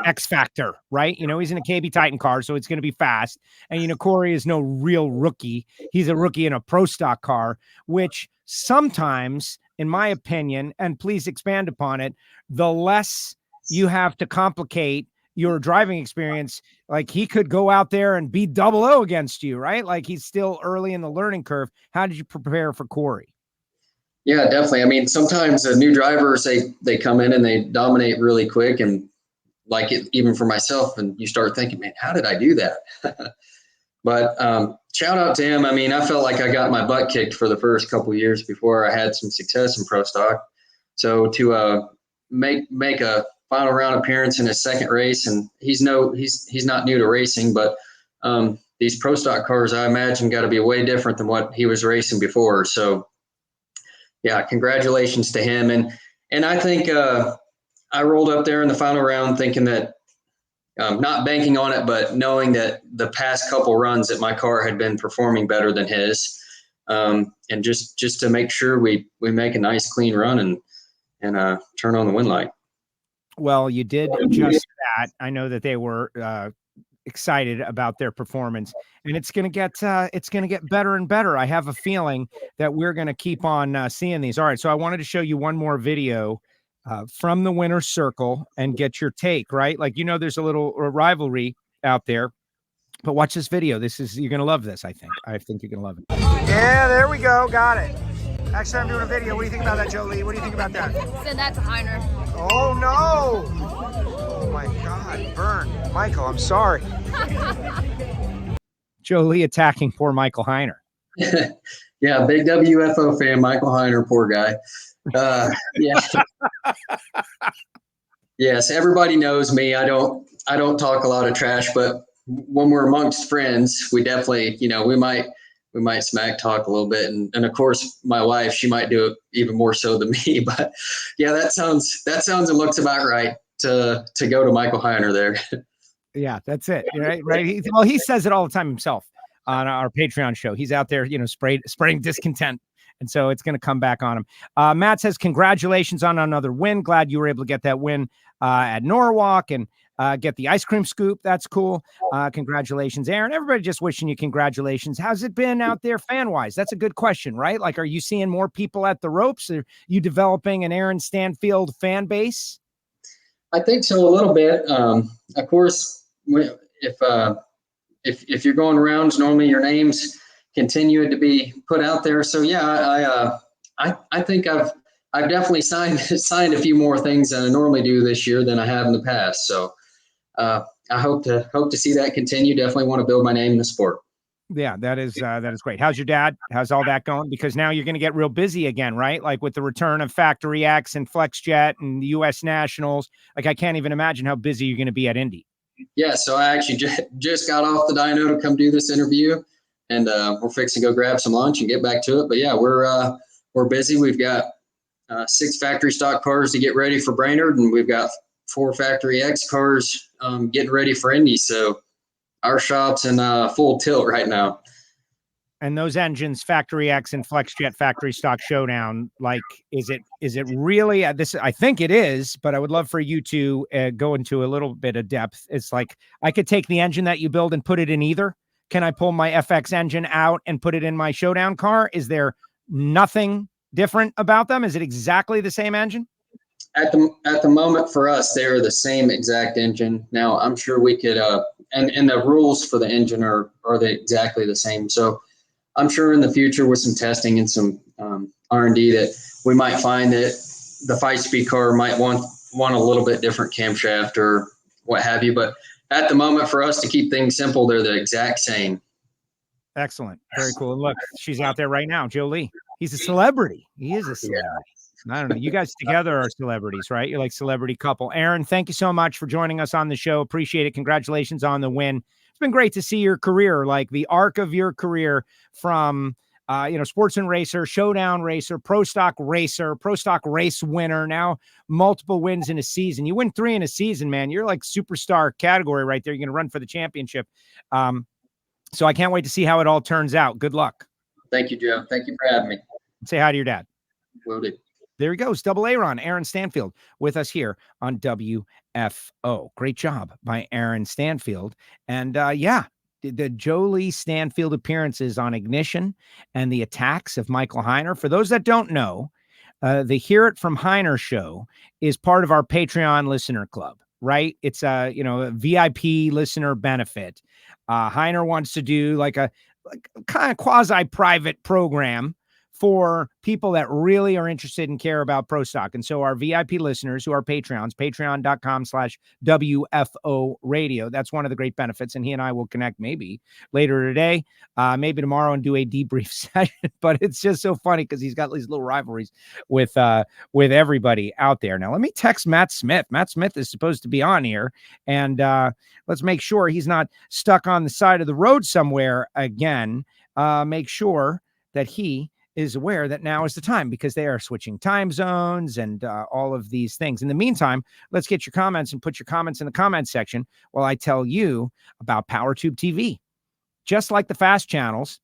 X factor, right? He's in a KB Titan car, so it's going to be fast. And, Cory is no real rookie. He's a rookie in a Pro Stock car, which sometimes, in my opinion, and please expand upon it, the less you have to complicate your driving experience. Like, he could go out there and be 00 against you, right? Like, he's still early in the learning curve. How did you prepare for Cory? Yeah, definitely. I mean, sometimes new drivers, they come in and they dominate really quick, and like it, even for myself, and you start thinking, man, how did I do that? But shout out to him. I mean, I felt like I got my butt kicked for the first couple of years before I had some success in Pro Stock. So to make a final round appearance in his 2nd race, and he's not new to racing, but these Pro Stock cars, I imagine, got to be way different than what he was racing before. So yeah, congratulations to him. And I think I rolled up there in the final round thinking that, not banking on it, but knowing that the past couple runs that my car had been performing better than his, and just to make sure we make a nice clean run and turn on the win light. Well, you did just that. I know that they were excited about their performance, and it's going to get better and better. I have a feeling that we're going to keep on seeing these. All right, so I wanted to show you one more video from the winner's circle and get your take, right? Like, there's a little rivalry out there, but watch this video. You're going to love this. I think you're going to love it. Yeah, there we go. Got it. Actually, I'm doing a video. What do you think about that, Jolie? What do you think about that? Send that to Heiner. Oh, no. Oh, my God. Burn. Michael, I'm sorry. Jolie attacking poor Michael Heiner. Yeah, big WFO fan, Michael Heiner, poor guy. Yeah. Yes, everybody knows me. I don't talk a lot of trash, but when we're amongst friends, we definitely, we might smack talk a little bit. And of course, my wife, she might do it even more so than me. But yeah, that sounds and looks about right to go to Michael Heiner there. Yeah, that's it. Right. He says it all the time himself on our Patreon show. He's out there, spraying discontent. And so it's going to come back on him. Matt says, congratulations on another win. Glad you were able to get that win at Norwalk and get the ice cream scoop. That's cool. Congratulations, Aaron. Everybody just wishing you congratulations. How's it been out there fan-wise? That's a good question, right? Like, are you seeing more people at the ropes? Are you developing an Aaron Stanfield fan base? I think so, a little bit. Of course, if you're going rounds, normally your names continue to be put out there. So yeah, I think I've definitely signed a few more things than I normally do this year than I have in the past. So I hope to see that continue. Definitely want to build my name in the sport. Yeah, that is great. How's your dad? How's all that going? Because now you're going to get real busy again, right? Like with the return of Factory X and FlexJet and the U.S. Nationals. Like, I can't even imagine how busy you're going to be at Indy. Yeah, so I actually just got off the dyno to come do this interview, and we're fixing to go grab some lunch and get back to it. But yeah, we're busy. We've got 6 factory stock cars to get ready for Brainerd, and we've got 4 Factory X cars getting ready for Indy. So our shop's in full tilt right now. And those engines, Factory X and FlexJet Factory Stock Showdown, like, is it really this? I think it is, but I would love for you to go into a little bit of depth. It's like, I could take the engine that you build and put it in either. Can I pull my FX engine out and put it in my Showdown car? Is there nothing different about them? Is it exactly the same engine? At the moment for us, they are the same exact engine. Now I'm sure we could, and the rules for the engine are exactly the same. So I'm sure in the future with some testing and some R&D that we might find that the 5-speed car might want a little bit different camshaft or what have you. But at the moment for us, to keep things simple, they're the exact same. Excellent. Very cool. And look, she's out there right now, Jolie. He's a celebrity. He is a celebrity. Yeah. I don't know. You guys together are celebrities, right? You're like celebrity couple. Aaron, thank you so much for joining us on the show. Appreciate it. Congratulations on the win. It's been great to see your career, like the arc of your career from, sportsman racer, showdown racer, pro stock race winner, now multiple wins in a season. You win 3 in a season, man. You're like superstar category right there. You're going to run for the championship. So I can't wait to see how it all turns out. Good luck. Thank you, Joe. Thank you for having me. Say hi to your dad. Will do. There he goes. Double Aaron Stanfield with us here on WFO. Great job by Aaron Stanfield. And the Jolie Stanfield appearances on Ignition and the attacks of Michael Heiner. For those that don't know, the Hear It From Heiner show is part of our Patreon listener club, right? It's a VIP listener benefit. Heiner wants to do like a kind of quasi-private program for people that really are interested and care about pro stock. And so our VIP listeners who are Patreons, patreon.com/WFO radio. That's one of the great benefits. And he and I will connect maybe later today, maybe tomorrow, and do a debrief session. But it's just so funny because he's got these little rivalries with everybody out there. Now, let me text Matt Smith. Matt Smith is supposed to be on here, and let's make sure he's not stuck on the side of the road somewhere again. Make sure that he is aware that now is the time, because they are switching time zones and all of these things. In the meantime, let's get your comments and put your comments in the comments section while I tell you about PowerTube TV. Just like the fast channels,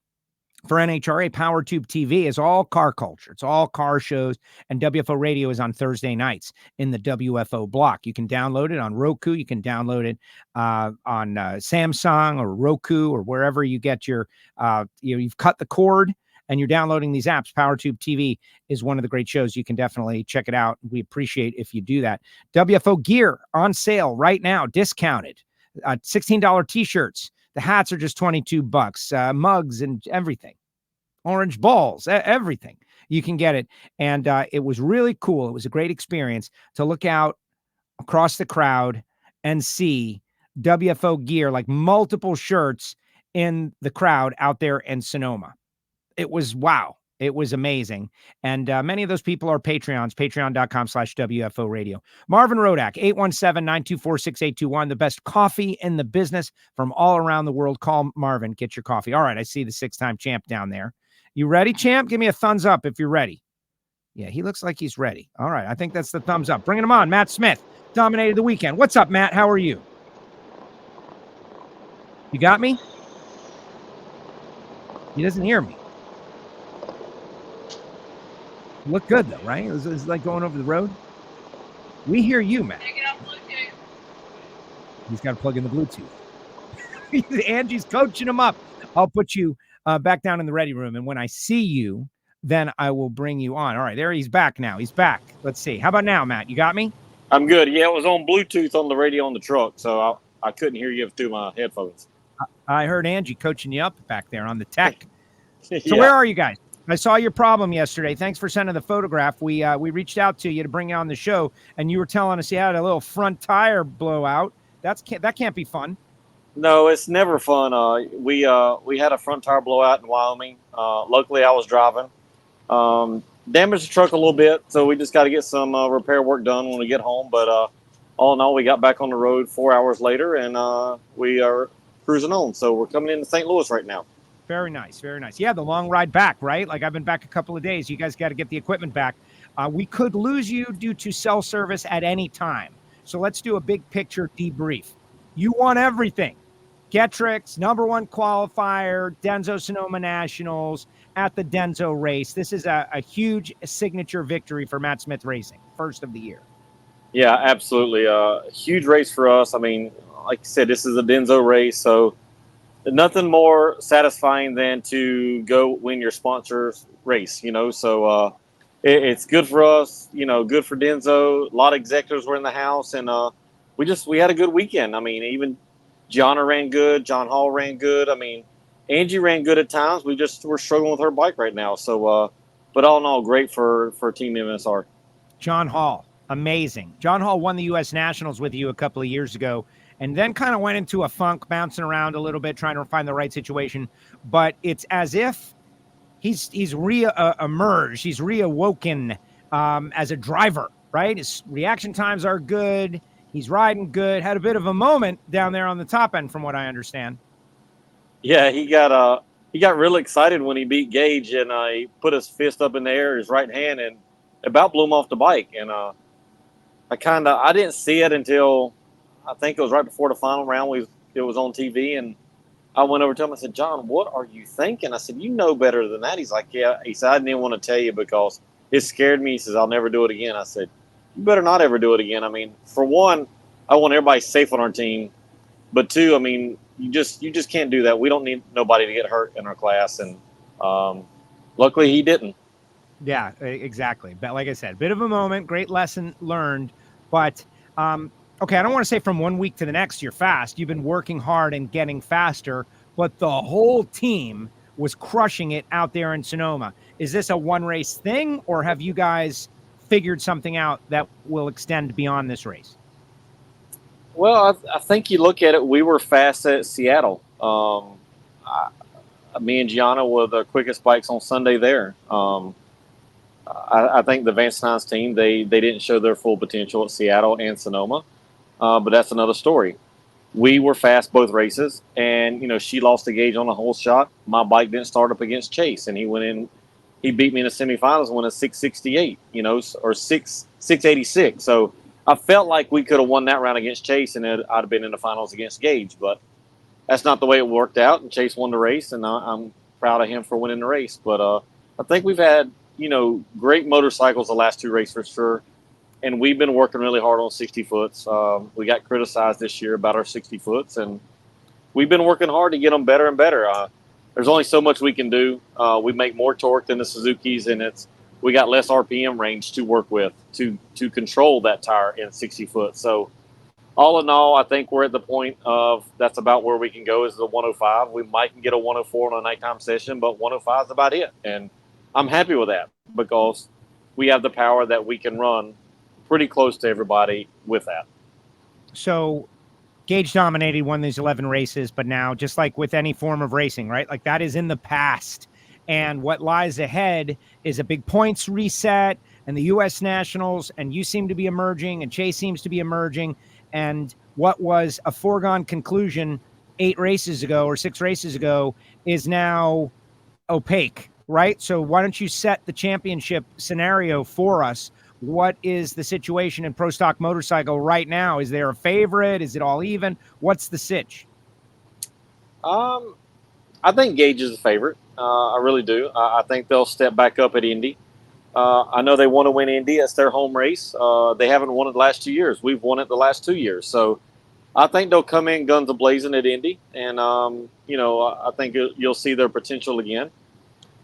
for NHRA, PowerTube TV is all car culture. It's all car shows, and WFO Radio is on Thursday nights in the WFO block. You can download it on Roku. You can download it on Samsung or Roku or wherever you get your, you've cut the cord and you're downloading these apps. PowerTube TV is one of the great shows. You can definitely check it out. We appreciate if you do that. WFO gear on sale right now, discounted. $16 t-shirts. The hats are just $22. Mugs and everything. Orange balls, everything. You can get it. And it was really cool. It was a great experience to look out across the crowd and see WFO gear, like multiple shirts in the crowd out there in Sonoma. It was wow. It was amazing. And many of those people are Patreons, patreon.com/WFO radio. Marvin Rodak, 817-924-6821, the best coffee in the business from all around the world. Call Marvin, get your coffee. All right, I see the 6-time champ down there. You ready, champ? Give me a thumbs up if you're ready. Yeah, he looks like he's ready. All right, I think that's the thumbs up. Bringing him on, Matt Smith, dominated the weekend. What's up, Matt? How are you? You got me? He doesn't hear me. Look good, though, right? It's like going over the road. We hear you, Matt. He's got to plug in the Bluetooth. Angie's coaching him up. I'll put you back down in the ready room, and when I see you, then I will bring you on. All right, there he's back now. He's back. Let's see. How about now, Matt? You got me? I'm good. Yeah, it was on Bluetooth on the radio on the truck, so I couldn't hear you through my headphones. I heard Angie coaching you up back there on the tech. Yeah. So where are you guys? I saw your problem yesterday. Thanks for sending the photograph. We reached out to you to bring you on the show, and you were telling us you had a little front tire blowout. That can't be fun. No, it's never fun. We had a front tire blowout in Wyoming. Luckily, I was driving. Damaged the truck a little bit, so we just got to get some repair work done when we get home. But all in all, we got back on the road 4 hours later, and we are cruising on. So we're coming into St. Louis right now. Very nice, very nice. Yeah, the long ride back, right? Like I've been back a couple of days. You guys got to get the equipment back. We could lose you due to cell service at any time. So let's do a big picture debrief. You won everything. GETTRX, #1 qualifier, DENSO Sonoma Nationals at the DENSO race. This is a huge signature victory for Matt Smith Racing, first of the year. Yeah, absolutely. Huge race for us. I mean, like you said, this is a DENSO race, so nothing more satisfying than to go win your sponsor's race, So it's good for us, good for DENSO. A lot of executives were in the house, and we had a good weekend. I mean, even Gianna ran good. John Hall ran good. I mean, Angie ran good at times. We're struggling with her bike right now. So, but all in all, great for Team MSR. John Hall, amazing. John Hall won the U.S. Nationals with you a couple of years ago, and then kind of went into a funk, bouncing around a little bit, trying to find the right situation. But it's as if he's re-emerged. He's reawoken as a driver, right? His reaction times are good. He's riding good. Had a bit of a moment down there on the top end, from what I understand. Yeah, he got really excited when he beat Gage, and he put his fist up in the air, his right hand, and about blew him off the bike. And I didn't see it until I think it was right before the final round. It was on TV, and I went over to him. I said, "John, what are you thinking?" I said, "You know better than that." He's like, "Yeah." He said, "I didn't want to tell you because it scared me." He says, "I'll never do it again." I said, "You better not ever do it again." I mean, for one, I want everybody safe on our team, but two, I mean, you just can't do that. We don't need nobody to get hurt in our class, and luckily he didn't. Yeah, exactly. But like I said, bit of a moment, great lesson learned. But okay, I don't want to say from one week to the next you're fast. You've been working hard and getting faster, but the whole team was crushing it out there in Sonoma. Is this a one race thing, or have you guys figured something out that will extend beyond this race? Well, I think you look at it, we were fast at Seattle. Me and Gianna were the quickest bikes on Sunday there. I think the Vance Hines team, they didn't show their full potential at Seattle and Sonoma, but that's another story. We were fast both races, and, she lost a gauge on a whole shot. My bike didn't start up against Chase, and he went in. He beat me in the semifinals, won a 668, or 686. So I felt like we could have won that round against Chase, and I'd have been in the finals against Gage. But that's not the way it worked out, and Chase won the race, and I'm proud of him for winning the race. But I think we've had, great motorcycles the last 2 races for sure. And we've been working really hard on 60 foots. We got criticized this year about our 60 foots, and we've been working hard to get them better and better. There's only so much we can do. We make more torque than the Suzukis, and we got less RPM range to work with to control that tire in 60 foot. So all in all, I think we're at the point of that's about where we can go is the 105. We might can get a 104 on a nighttime session, but 105 is about it. And I'm happy with that because we have the power that we can run pretty close to everybody with that. So Gage dominated, won these 11 races, but now just like with any form of racing, right? Like that is in the past. And what lies ahead is a big points reset and the U.S. Nationals, and you seem to be emerging and Chase seems to be emerging. And what was a foregone conclusion 6 races ago is now opaque, right? So why don't you set the championship scenario for us? What is the situation in Pro Stock Motorcycle right now? Is there a favorite? Is it all even? What's the sitch? I think Gage is a favorite. I really do. I think they'll step back up at Indy. I know they want to win Indy. It's their home race. They haven't won it the last 2 years. We've won it the last 2 years. So I think they'll come in guns a-blazing at Indy. And, I think you'll see their potential again.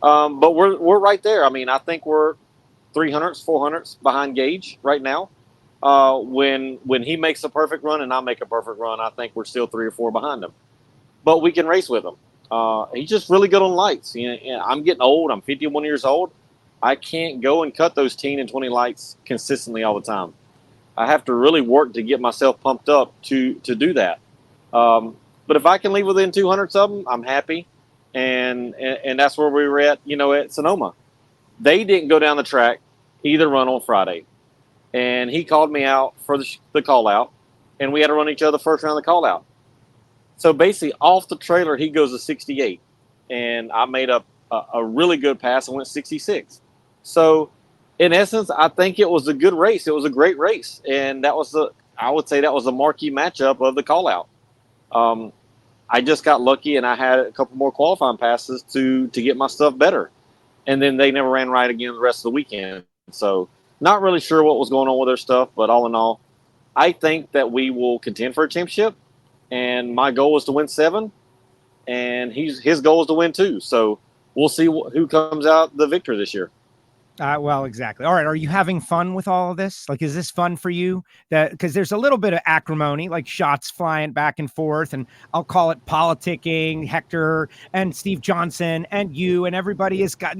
But we're right there. I mean, I think we're 300s, 400s behind Gage right now. When he makes a perfect run and I make a perfect run, I think we're still 3 or 4 behind him. But we can race with him. He's just really good on lights. I'm getting old. I'm 51 years old. I can't go and cut those 10 and 20 lights consistently all the time. I have to really work to get myself pumped up to do that. But if I can leave within 200s of them, I'm happy. And that's where we were at, at Sonoma. They didn't go down the track either run on Friday. And he called me out for the call out. And we had to run each other first round of the call out. So basically off the trailer, he goes to 68. And I made a really good pass and went 66. So in essence, I think it was a good race. It was a great race. And I would say that was a marquee matchup of the call out. I just got lucky and I had a couple more qualifying passes to get my stuff better. And then they never ran right again the rest of the weekend. So not really sure what was going on with their stuff, but all in all, I think that we will contend for a championship. And my goal was to win 7, and his goal is to win 2. So we'll see who comes out the victor this year. Well, exactly. All right. Are you having fun with all of this? Like, is this fun for you? Because there's a little bit of acrimony, like shots flying back and forth, and I'll call it politicking. Hector and Steve Johnson and you and everybody has got,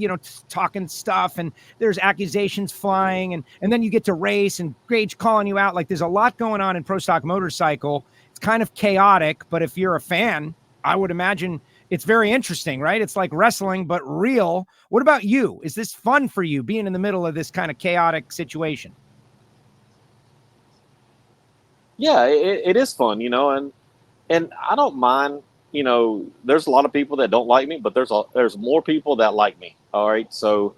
talking stuff, and there's accusations flying, and then you get to race and Gage calling you out. Like, there's a lot going on in Pro Stock Motorcycle. It's kind of chaotic, but if you're a fan, I would imagine it's very interesting, right? It's like wrestling, but real. What about you? Is this fun for you, being in the middle of this kind of chaotic situation? Yeah, it is fun, and I don't mind, there's a lot of people that don't like me, but there's more people that like me. All right. So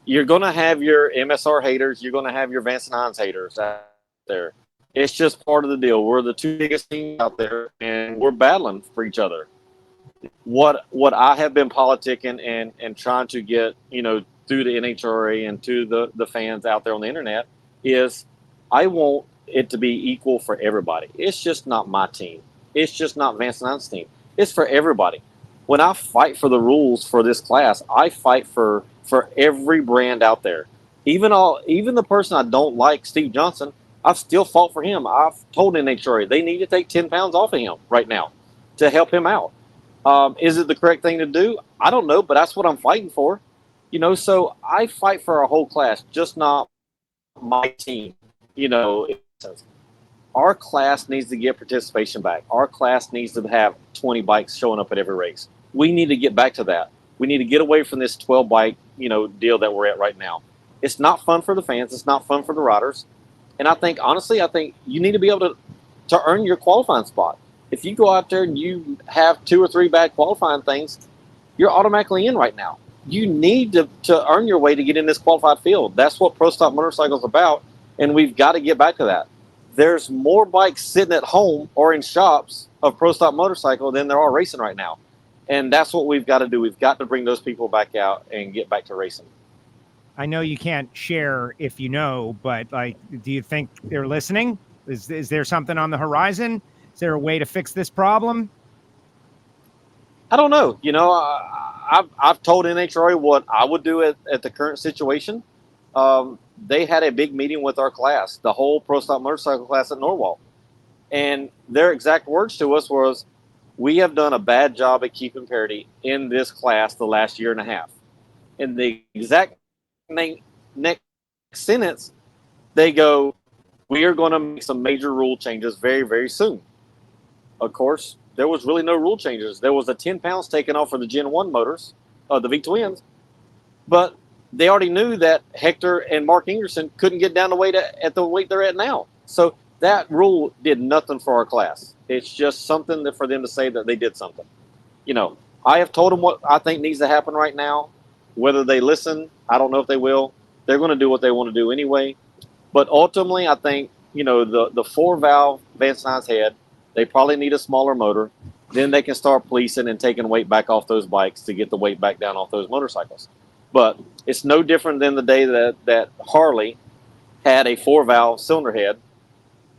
you're going to have your MSR haters. You're going to have your Vance and Hines haters out there. It's just part of the deal. We're the 2 biggest teams out there, and we're battling for each other. What I have been politicking and trying to get, through the NHRA and to the fans out there on the internet is I want it to be equal for everybody. It's just not my team. It's just not Vance and Hines' team. It's for everybody. When I fight for the rules for this class, I fight for every brand out there. Even the person I don't like, Steve Johnson, I've still fought for him. I've told NHRA they need to take 10 pounds off of him right now to help him out. Is it the correct thing to do? I don't know, but that's what I'm fighting for. So I fight for our whole class, just not my team. Our class needs to get participation back. Our class needs to have 20 bikes showing up at every race. We need to get back to that. We need to get away from this 12 bike, deal that we're at right now. It's not fun for the fans. It's not fun for the riders. And I think you need to be able to earn your qualifying spot. If you go out there and you have 2 or 3 bad qualifying things, you're automatically in right now. You need to earn your way to get in this qualified field. That's what Pro Stock Motorcycle is about, and we've got to get back to that. There's more bikes sitting at home or in shops of Pro Stock Motorcycle than there are racing right now. And that's what we've got to do. We've got to bring those people back out and get back to racing. I know you can't share if you know, but like, do you think they're listening? Is there something on the horizon? Is there a way to fix this problem? I don't know. You know, I've told NHRA what I would do at the current situation. They had a big meeting with our class, the whole pro stock motorcycle class at Norwalk. And their exact words to us was, we have done a bad job at keeping parity in this class the last year and a half. In the exact next sentence, they go, we are going to make some major rule changes very, very soon. Of course, there was really no rule changes. There was a 10 pounds taken off for the Gen 1 motors, the V Twins, but they already knew that Hector and Mark Ingerson couldn't get down the weight at the weight they're at now. So that rule did nothing for our class. It's just something for them to say that they did something. You know, I have told them what I think needs to happen right now. Whether they listen, I don't know if they will. They're going to do what they want to do anyway. But ultimately, I think, you know, the 4-valve Van Stein's head, they probably need a smaller motor. Then they can start policing and taking weight back off those bikes to get the weight back down off those motorcycles. But it's no different than the day that Harley had a 4-valve cylinder head,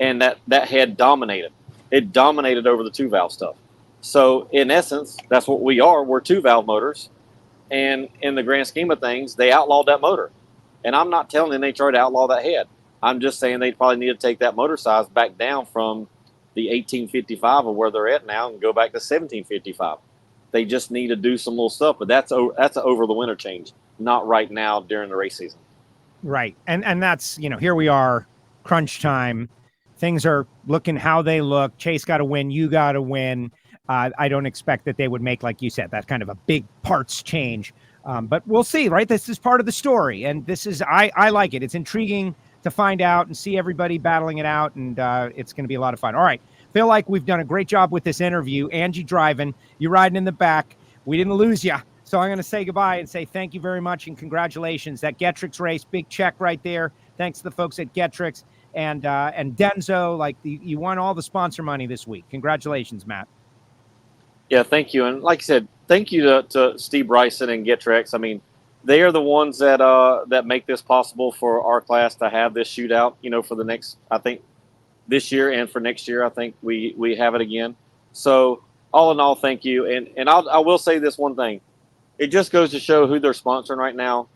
and that head dominated. It dominated over the 2-valve stuff. So in essence, that's what we are. We're 2-valve motors. And in the grand scheme of things, they outlawed that motor. And I'm not telling the NHRA to outlaw that head. I'm just saying they probably need to take that motor size back down from the 1855 of where they're at now and go back to 1755. They just need to do some little stuff, but that's an over the winter change, not right now during the race season. Right. And that's, you know, here we are, crunch time. Things are looking how they look. Chase got to win. You got to win. I don't expect that they would make, like you said, that kind of a big parts change. But we'll see, right? This is part of the story. And this is, I like it. It's intriguing to find out and see everybody battling it out. And it's going to be a lot of fun. All right. Feel like we've done a great job with this interview. Angie driving, you riding in the back. We didn't lose you. So I'm going to say goodbye and say thank you very much and congratulations. That GETTRX race, big check right there. Thanks to the folks at GETTRX and Denso. Like you won all the sponsor money this week. Congratulations, Matt. Yeah, thank you. And like I said, thank you to Steve Bryson and GETTRX. I mean, they are the ones that make this possible for our class to have this shootout, you know, for the next, I think, this year and for next year. I think we have it again. So all in all, thank you. And I will say this one thing. It just goes to show who they're sponsoring right now.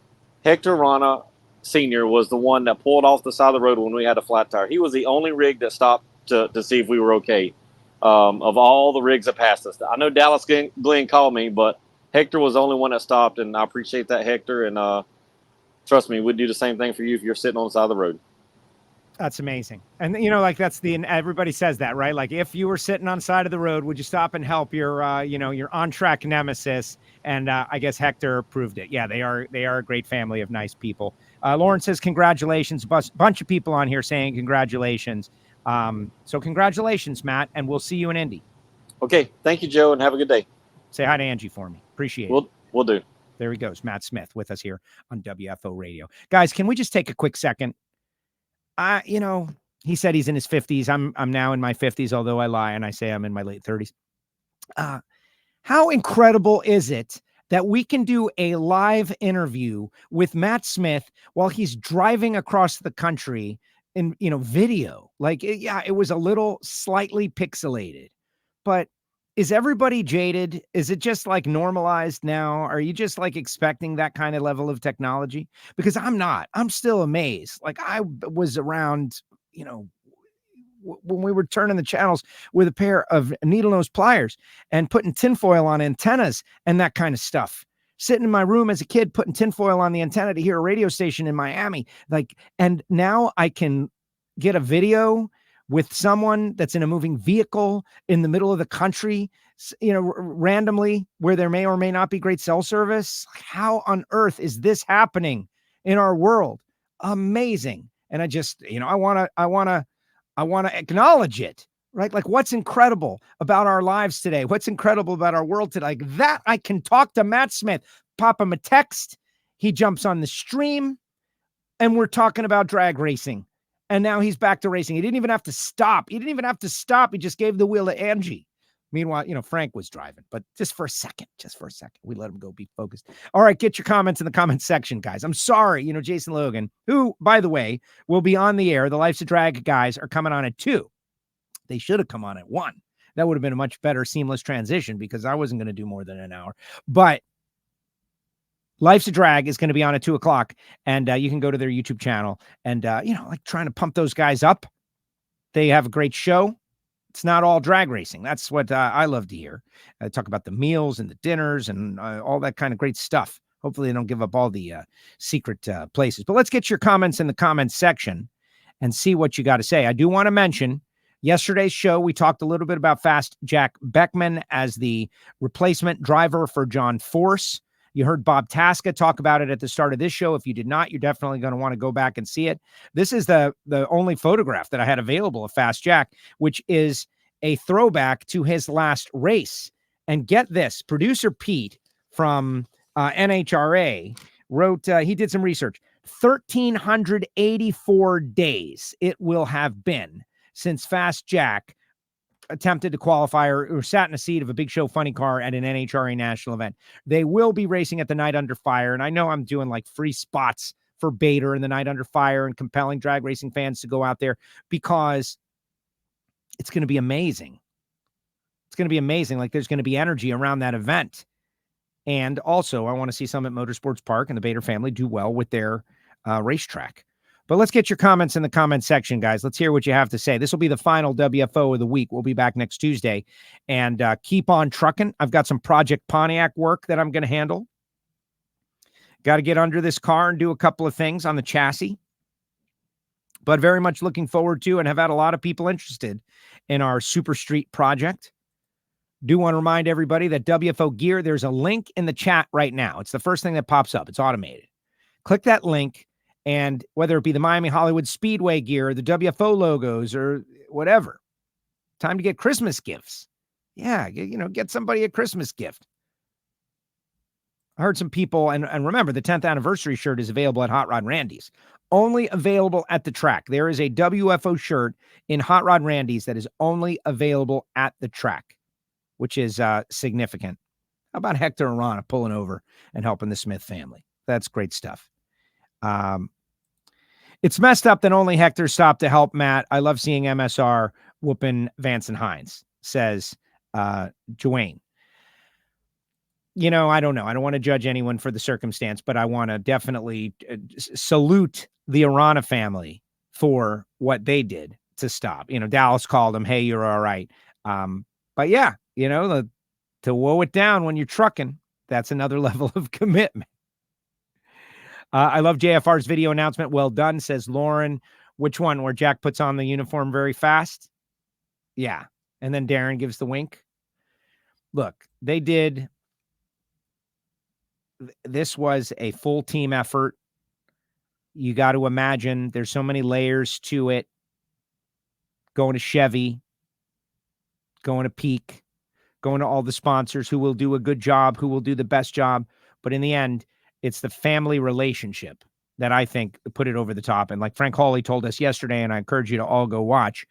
Hector Rana Sr. was the one that pulled off the side of the road when we had a flat tire. He was the only rig that stopped to see if we were okay. Of all the rigs that passed us. I know Dallas Glenn called me, but Hector was the only one that stopped, and I appreciate that, Hector. And trust me, we'd do the same thing for you if you're sitting on the side of the road. That's amazing. And, you know, like everybody says that, right? Like if you were sitting on the side of the road, would you stop and help your on-track nemesis? And I guess Hector proved it. Yeah, they are a great family of nice people. Lauren says, congratulations. Bunch of people on here saying congratulations. So congratulations, Matt, and we'll see you in Indy. Okay. Thank you, Joe, and have a good day. Say hi to Angie for me. Appreciate it. We'll do. There he goes. Matt Smith with us here on WFO Radio. Guys, can we just take a quick second? You know, he said he's in his 50s. I'm now in my 50s, although I lie and I say I'm in my late 30s. How incredible is it that we can do a live interview with Matt Smith while he's driving across the country in, you know, video? Like, yeah, it was a little slightly pixelated, but is everybody jaded? Is it just like normalized now? Are you just like expecting that kind of level of technology? Because I'm not. I'm still amazed. Like I was around, you know, when we were turning the channels with a pair of needle nose pliers and putting tinfoil on antennas and that kind of stuff. Sitting in my room as a kid, putting tinfoil on the antenna to hear a radio station in Miami. Like, and now I can get a video with someone that's in a moving vehicle in the middle of the country, you know, randomly where there may or may not be great cell service. How on earth is this happening in our world? Amazing. And I just, you know, I want to acknowledge it, right? Like what's incredible about our lives today? What's incredible about our world today? Like that I can talk to Matt Smith, pop him a text. He jumps on the stream and we're talking about drag racing. And now he's back to racing. He didn't even have to stop. He just gave the wheel to Angie. Meanwhile, Frank was driving, but just for a second, we let him go be focused. All right, get your comments in the comment section, guys. I'm sorry, Jason Logan, who, by the way, will be on the air. The Life's a Drag guys are coming on at 2. They should have come on at 1. That would have been a much better seamless transition because I wasn't going to do more than an hour. But Life's a Drag is going to be on at 2 o'clock, and you can go to their YouTube channel and, like trying to pump those guys up. They have a great show. It's not all drag racing. That's what I love to hear. I talk about the meals and the dinners and all that kind of great stuff. Hopefully they don't give up all the secret places. But let's get your comments in the comments section and see what you got to say. I do want to mention yesterday's show, we talked a little bit about Fast Jack Beckman as the replacement driver for John Force. You heard Bob Tasca talk about it at the start of this show. If you did not, you're definitely going to want to go back and see it. This is the only photograph that I had available of Fast Jack, which is a throwback to his last race. And get this, producer Pete from NHRA wrote, he did some research, 1,384 days it will have been since Fast Jack attempted to qualify or sat in a seat of a Big Show funny car at an NHRA National event. They will be racing at the Night Under Fire, and I know I'm doing like free spots for Bader and the Night Under Fire and compelling drag racing fans to go out there because it's going to be amazing. It's going to be amazing. Like there's going to be energy around that event. And also I want to see Summit Motorsports Park and the Bader family do well with their racetrack. But let's get your comments in the comment section, guys. Let's hear what you have to say. This will be the final WFO of the week. We'll be back next Tuesday. And keep on trucking. I've got some Project Pontiac work that I'm going to handle. Got to get under this car and do a couple of things on the chassis. But very much looking forward to and have had a lot of people interested in our Super Street project. Do want to remind everybody that WFO gear, there's a link in the chat right now. It's the first thing that pops up. It's automated. Click that link. And whether it be the Miami Hollywood Speedway gear, or the WFO logos, or whatever, time to get Christmas gifts. Yeah, get somebody a Christmas gift. I heard some people, and remember, the 10th anniversary shirt is available at Hot Rod Randy's. Only available at the track. There is a WFO shirt in Hot Rod Randy's that is only available at the track, which is significant. How about Hector Arana pulling over and helping the Smith family? That's great stuff. It's messed up that only Hector stopped to help Matt. I love seeing MSR whooping Vance and Hines, says Joanne. I don't know. I don't want to judge anyone for the circumstance, but I want to definitely salute the Arana family for what they did to stop. Dallas called him, hey, you're all right. But yeah, to woe it down when you're trucking, that's another level of commitment. I love JFR's video announcement. Well done, says Lauren. Which one? Where Jack puts on the uniform very fast? Yeah. And then Darren gives the wink. Look, they did. This was a full team effort. You got to imagine there's so many layers to it. Going to Chevy, going to Peak, going to all the sponsors who will do a good job, who will do the best job. But in the end, it's the family relationship that I think put it over the top. And like Frank Hawley told us yesterday, and I encourage you to all go watch,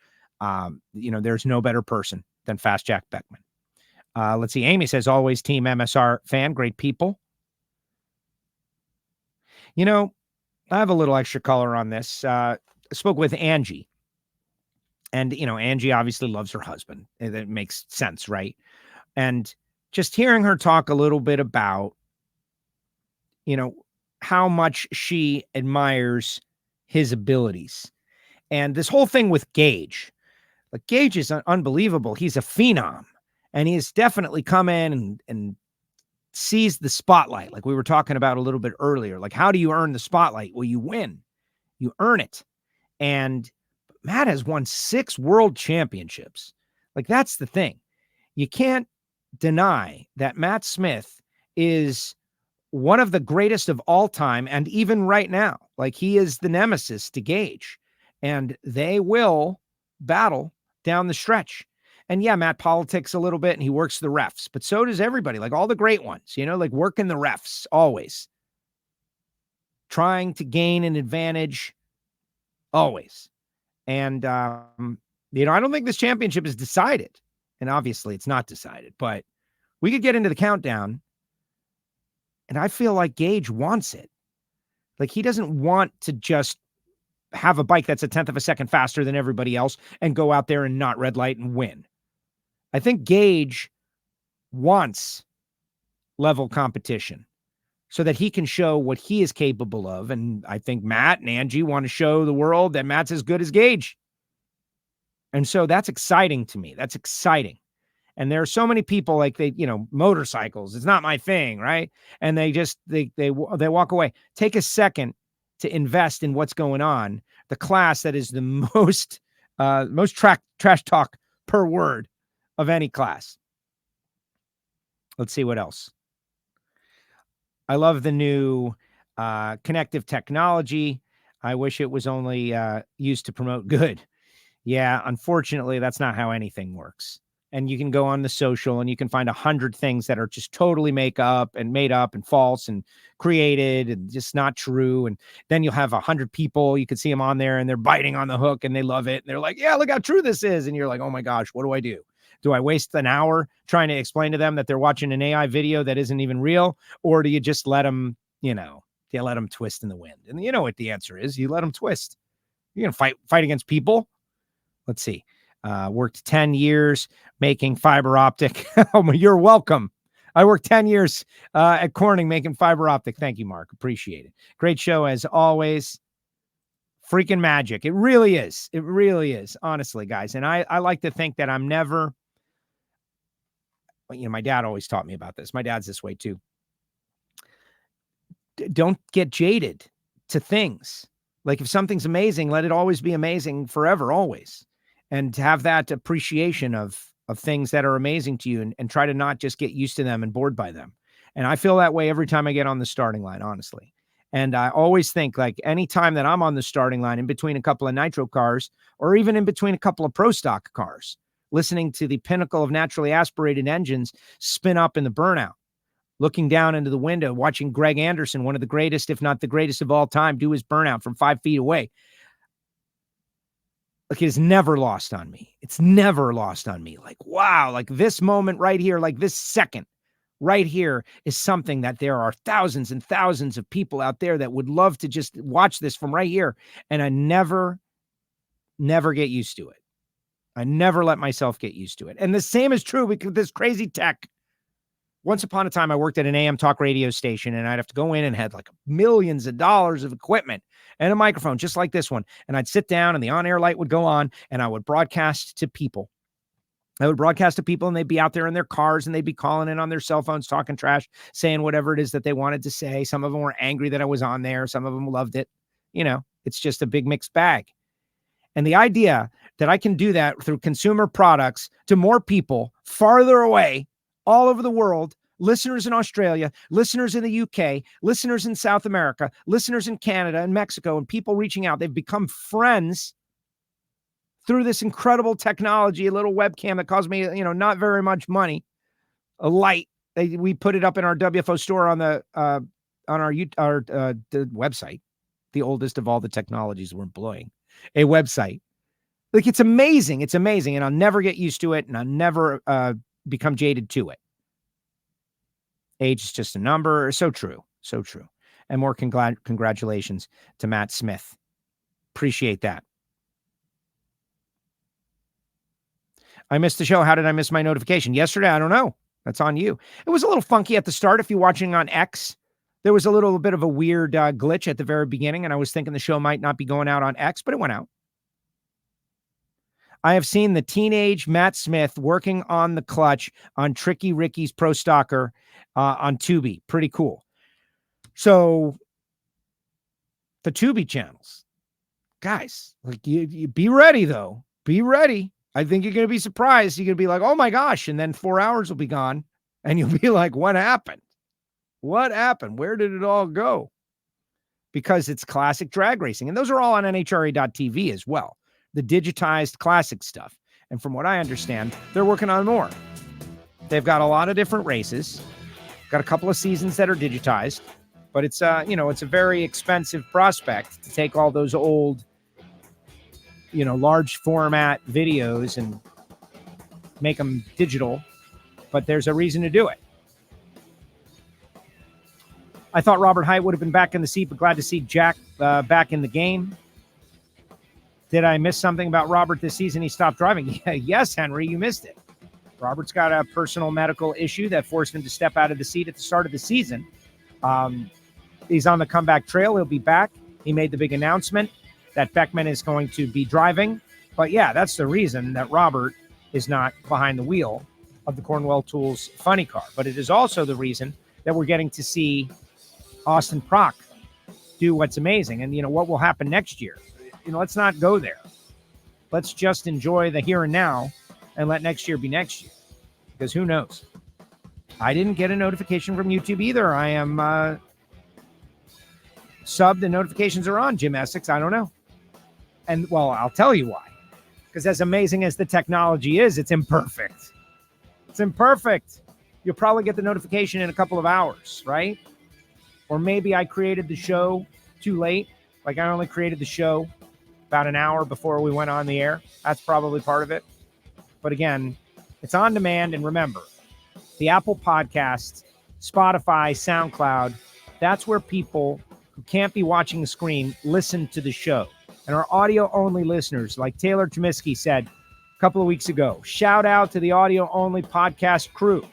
there's no better person than Fast Jack Beckman. Let's see. Amy says, always team MSR fan. Great people. I have a little extra color on this. I spoke with Angie. And, Angie obviously loves her husband. That makes sense, right? And just hearing her talk a little bit about, how much she admires his abilities. And this whole thing with Gage. Like, Gage is unbelievable. He's a phenom. And he has definitely come in and seized the spotlight, like we were talking about a little bit earlier. Like, how do you earn the spotlight? Well, you win. You earn it. And Matt has won 6 world championships. Like, that's the thing. You can't deny that Matt Smith is one of the greatest of all time. And even right now, like, he is the nemesis to Gage. And they will battle down the stretch. And yeah, Matt politics a little bit and he works the refs, but so does everybody, like all the great ones, like working the refs always. Trying to gain an advantage always. And, I don't think this championship is decided. And obviously it's not decided, but we could get into the countdown. And I feel like Gage wants it. Like, he doesn't want to just have a bike that's a 1/10 of a second faster than everybody else and go out there and not red light and win. I think Gage wants level competition so that he can show what he is capable of. And I think Matt and Angie want to show the world that Matt's as good as Gage. And so that's exciting to me. That's exciting. And there are so many people, like, motorcycles, it's not my thing, right? And they walk away. Take a second to invest in what's going on. The class that is the most trash talk per word of any class. Let's see what else. I love the new connective technology. I wish it was only used to promote good. Yeah, unfortunately, that's not how anything works. And you can go on the social and you can find 100 things that are just totally made up and false and created and just not true. And then you'll have 100 people, you can see them on there and they're biting on the hook and they love it. And they're like, yeah, look how true this is. And you're like, oh my gosh, what do I do? Do I waste an hour trying to explain to them that they're watching an AI video that isn't even real? Or do you just let them, let them twist in the wind? And you know what the answer is. You let them twist. You're going to fight against people. Let's see. Worked 10 years making fiber optic. Oh, you're welcome. I worked 10 years at Corning making fiber optic. Thank you, Mark. Appreciate it. Great show as always. Freaking magic. It really is. It really is. Honestly, guys. And I like to think that I'm never, my dad always taught me about this. My dad's this way too. Don't get jaded to things. Like, if something's amazing, let it always be amazing forever, always. And to have that appreciation of things that are amazing to you and try to not just get used to them and bored by them. And I feel that way every time I get on the starting line, honestly. And I always think, like, any time that I'm on the starting line in between a couple of nitro cars or even in between a couple of pro stock cars, listening to the pinnacle of naturally aspirated engines spin up in the burnout, looking down into the window, watching Greg Anderson, one of the greatest, if not the greatest of all time, do his burnout from 5 feet away. Like, it is never lost on me. It's never lost on me. Like, wow, like this moment right here, like this second right here is something that there are thousands and thousands of people out there that would love to just watch this from right here. And I never get used to it. I never let myself get used to it. And the same is true with this crazy tech. Once upon a time, I worked at an AM talk radio station, and I'd have to go in and had like millions of dollars of equipment and a microphone just like this one. And I'd sit down and the on-air light would go on and I would broadcast to people. I would broadcast to people and they'd be out there in their cars and they'd be calling in on their cell phones, talking trash, saying whatever it is that they wanted to say. Some of them were angry that I was on there. Some of them loved it. It's just a big mixed bag. And the idea that I can do that through consumer products to more people farther away all over the world, listeners in Australia, listeners in the UK, listeners in South America, listeners in Canada and Mexico, and people reaching out. They've become friends through this incredible technology, a little webcam that cost me, not very much money, a light. We put it up in our WFO store on the website, the oldest of all the technologies we're employing, a website. Like, it's amazing. It's amazing. And I'll never get used to it. And I'll never become jaded to it. Age is just a number. So true. So true. And more congratulations to Matt Smith. Appreciate that. I missed the show. How did I miss my notification? Yesterday? I don't know. That's on you. It was a little funky at the start. If you're watching on X, there was a little bit of a weird glitch at the very beginning, and I was thinking the show might not be going out on X, but it went out. I have seen the teenage Matt Smith working on the clutch on Tricky Ricky's Pro Stalker on Tubi. Pretty cool. So the Tubi channels, guys, like you be ready though. Be ready. I think you're going to be surprised. You're going to be like, oh my gosh. And then 4 hours will be gone and you'll be like, what happened? What happened? Where did it all go? Because it's classic drag racing. And those are all on NHRA.tv as well. The digitized classic stuff. And from what I understand, they're working on more. They've got a lot of different races, got a couple of seasons that are digitized, but it's it's a very expensive prospect to take all those old, large format videos and make them digital, but there's a reason to do it. I thought Robert Hight would have been back in the seat, but glad to see Jack back in the game. Did I miss something about Robert this season? He stopped driving. Yes, Henry, you missed it. Robert's got a personal medical issue that forced him to step out of the seat at the start of the season. He's on the comeback trail. He'll be back. He made the big announcement that Beckman is going to be driving. But yeah, that's the reason that Robert is not behind the wheel of the Cornwell Tools funny car. But it is also the reason that we're getting to see Austin Prock do what's amazing. And, what will happen next year? Let's not go there. Let's just enjoy the here and now and let next year be next year. Because who knows? I didn't get a notification from YouTube either. I am subbed and notifications are on, Jim Essex. I don't know. And, well, I'll tell you why. Because as amazing as the technology is, it's imperfect. It's imperfect. You'll probably get the notification in a couple of hours, right? Or maybe I created the show too late. Like I only created the show about an hour before we went on the air. That's probably part of it. But again, it's on demand. And remember, the Apple Podcast, Spotify, SoundCloud, that's where people who can't be watching the screen listen to the show. And our audio-only listeners, like Taylor Tomisky said a couple of weeks ago, shout out to the audio-only podcast crew.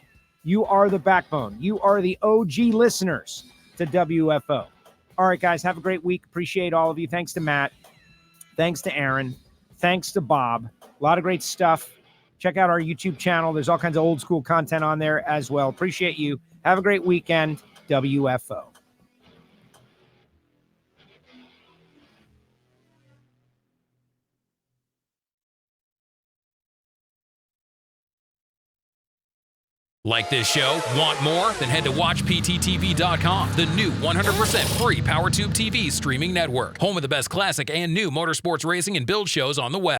You are the backbone. You are the OG listeners to WFO. All right, guys, have a great week. Appreciate all of you. Thanks to Matt. Thanks to Aaron. Thanks to Bob. A lot of great stuff. Check out our YouTube channel. There's all kinds of old school content on there as well. Appreciate you. Have a great weekend. WFO. Like this show? Want more? Then head to WatchPTTV.com, the new 100% free PowerTube TV streaming network. Home of the best classic and new motorsports racing and build shows on the web.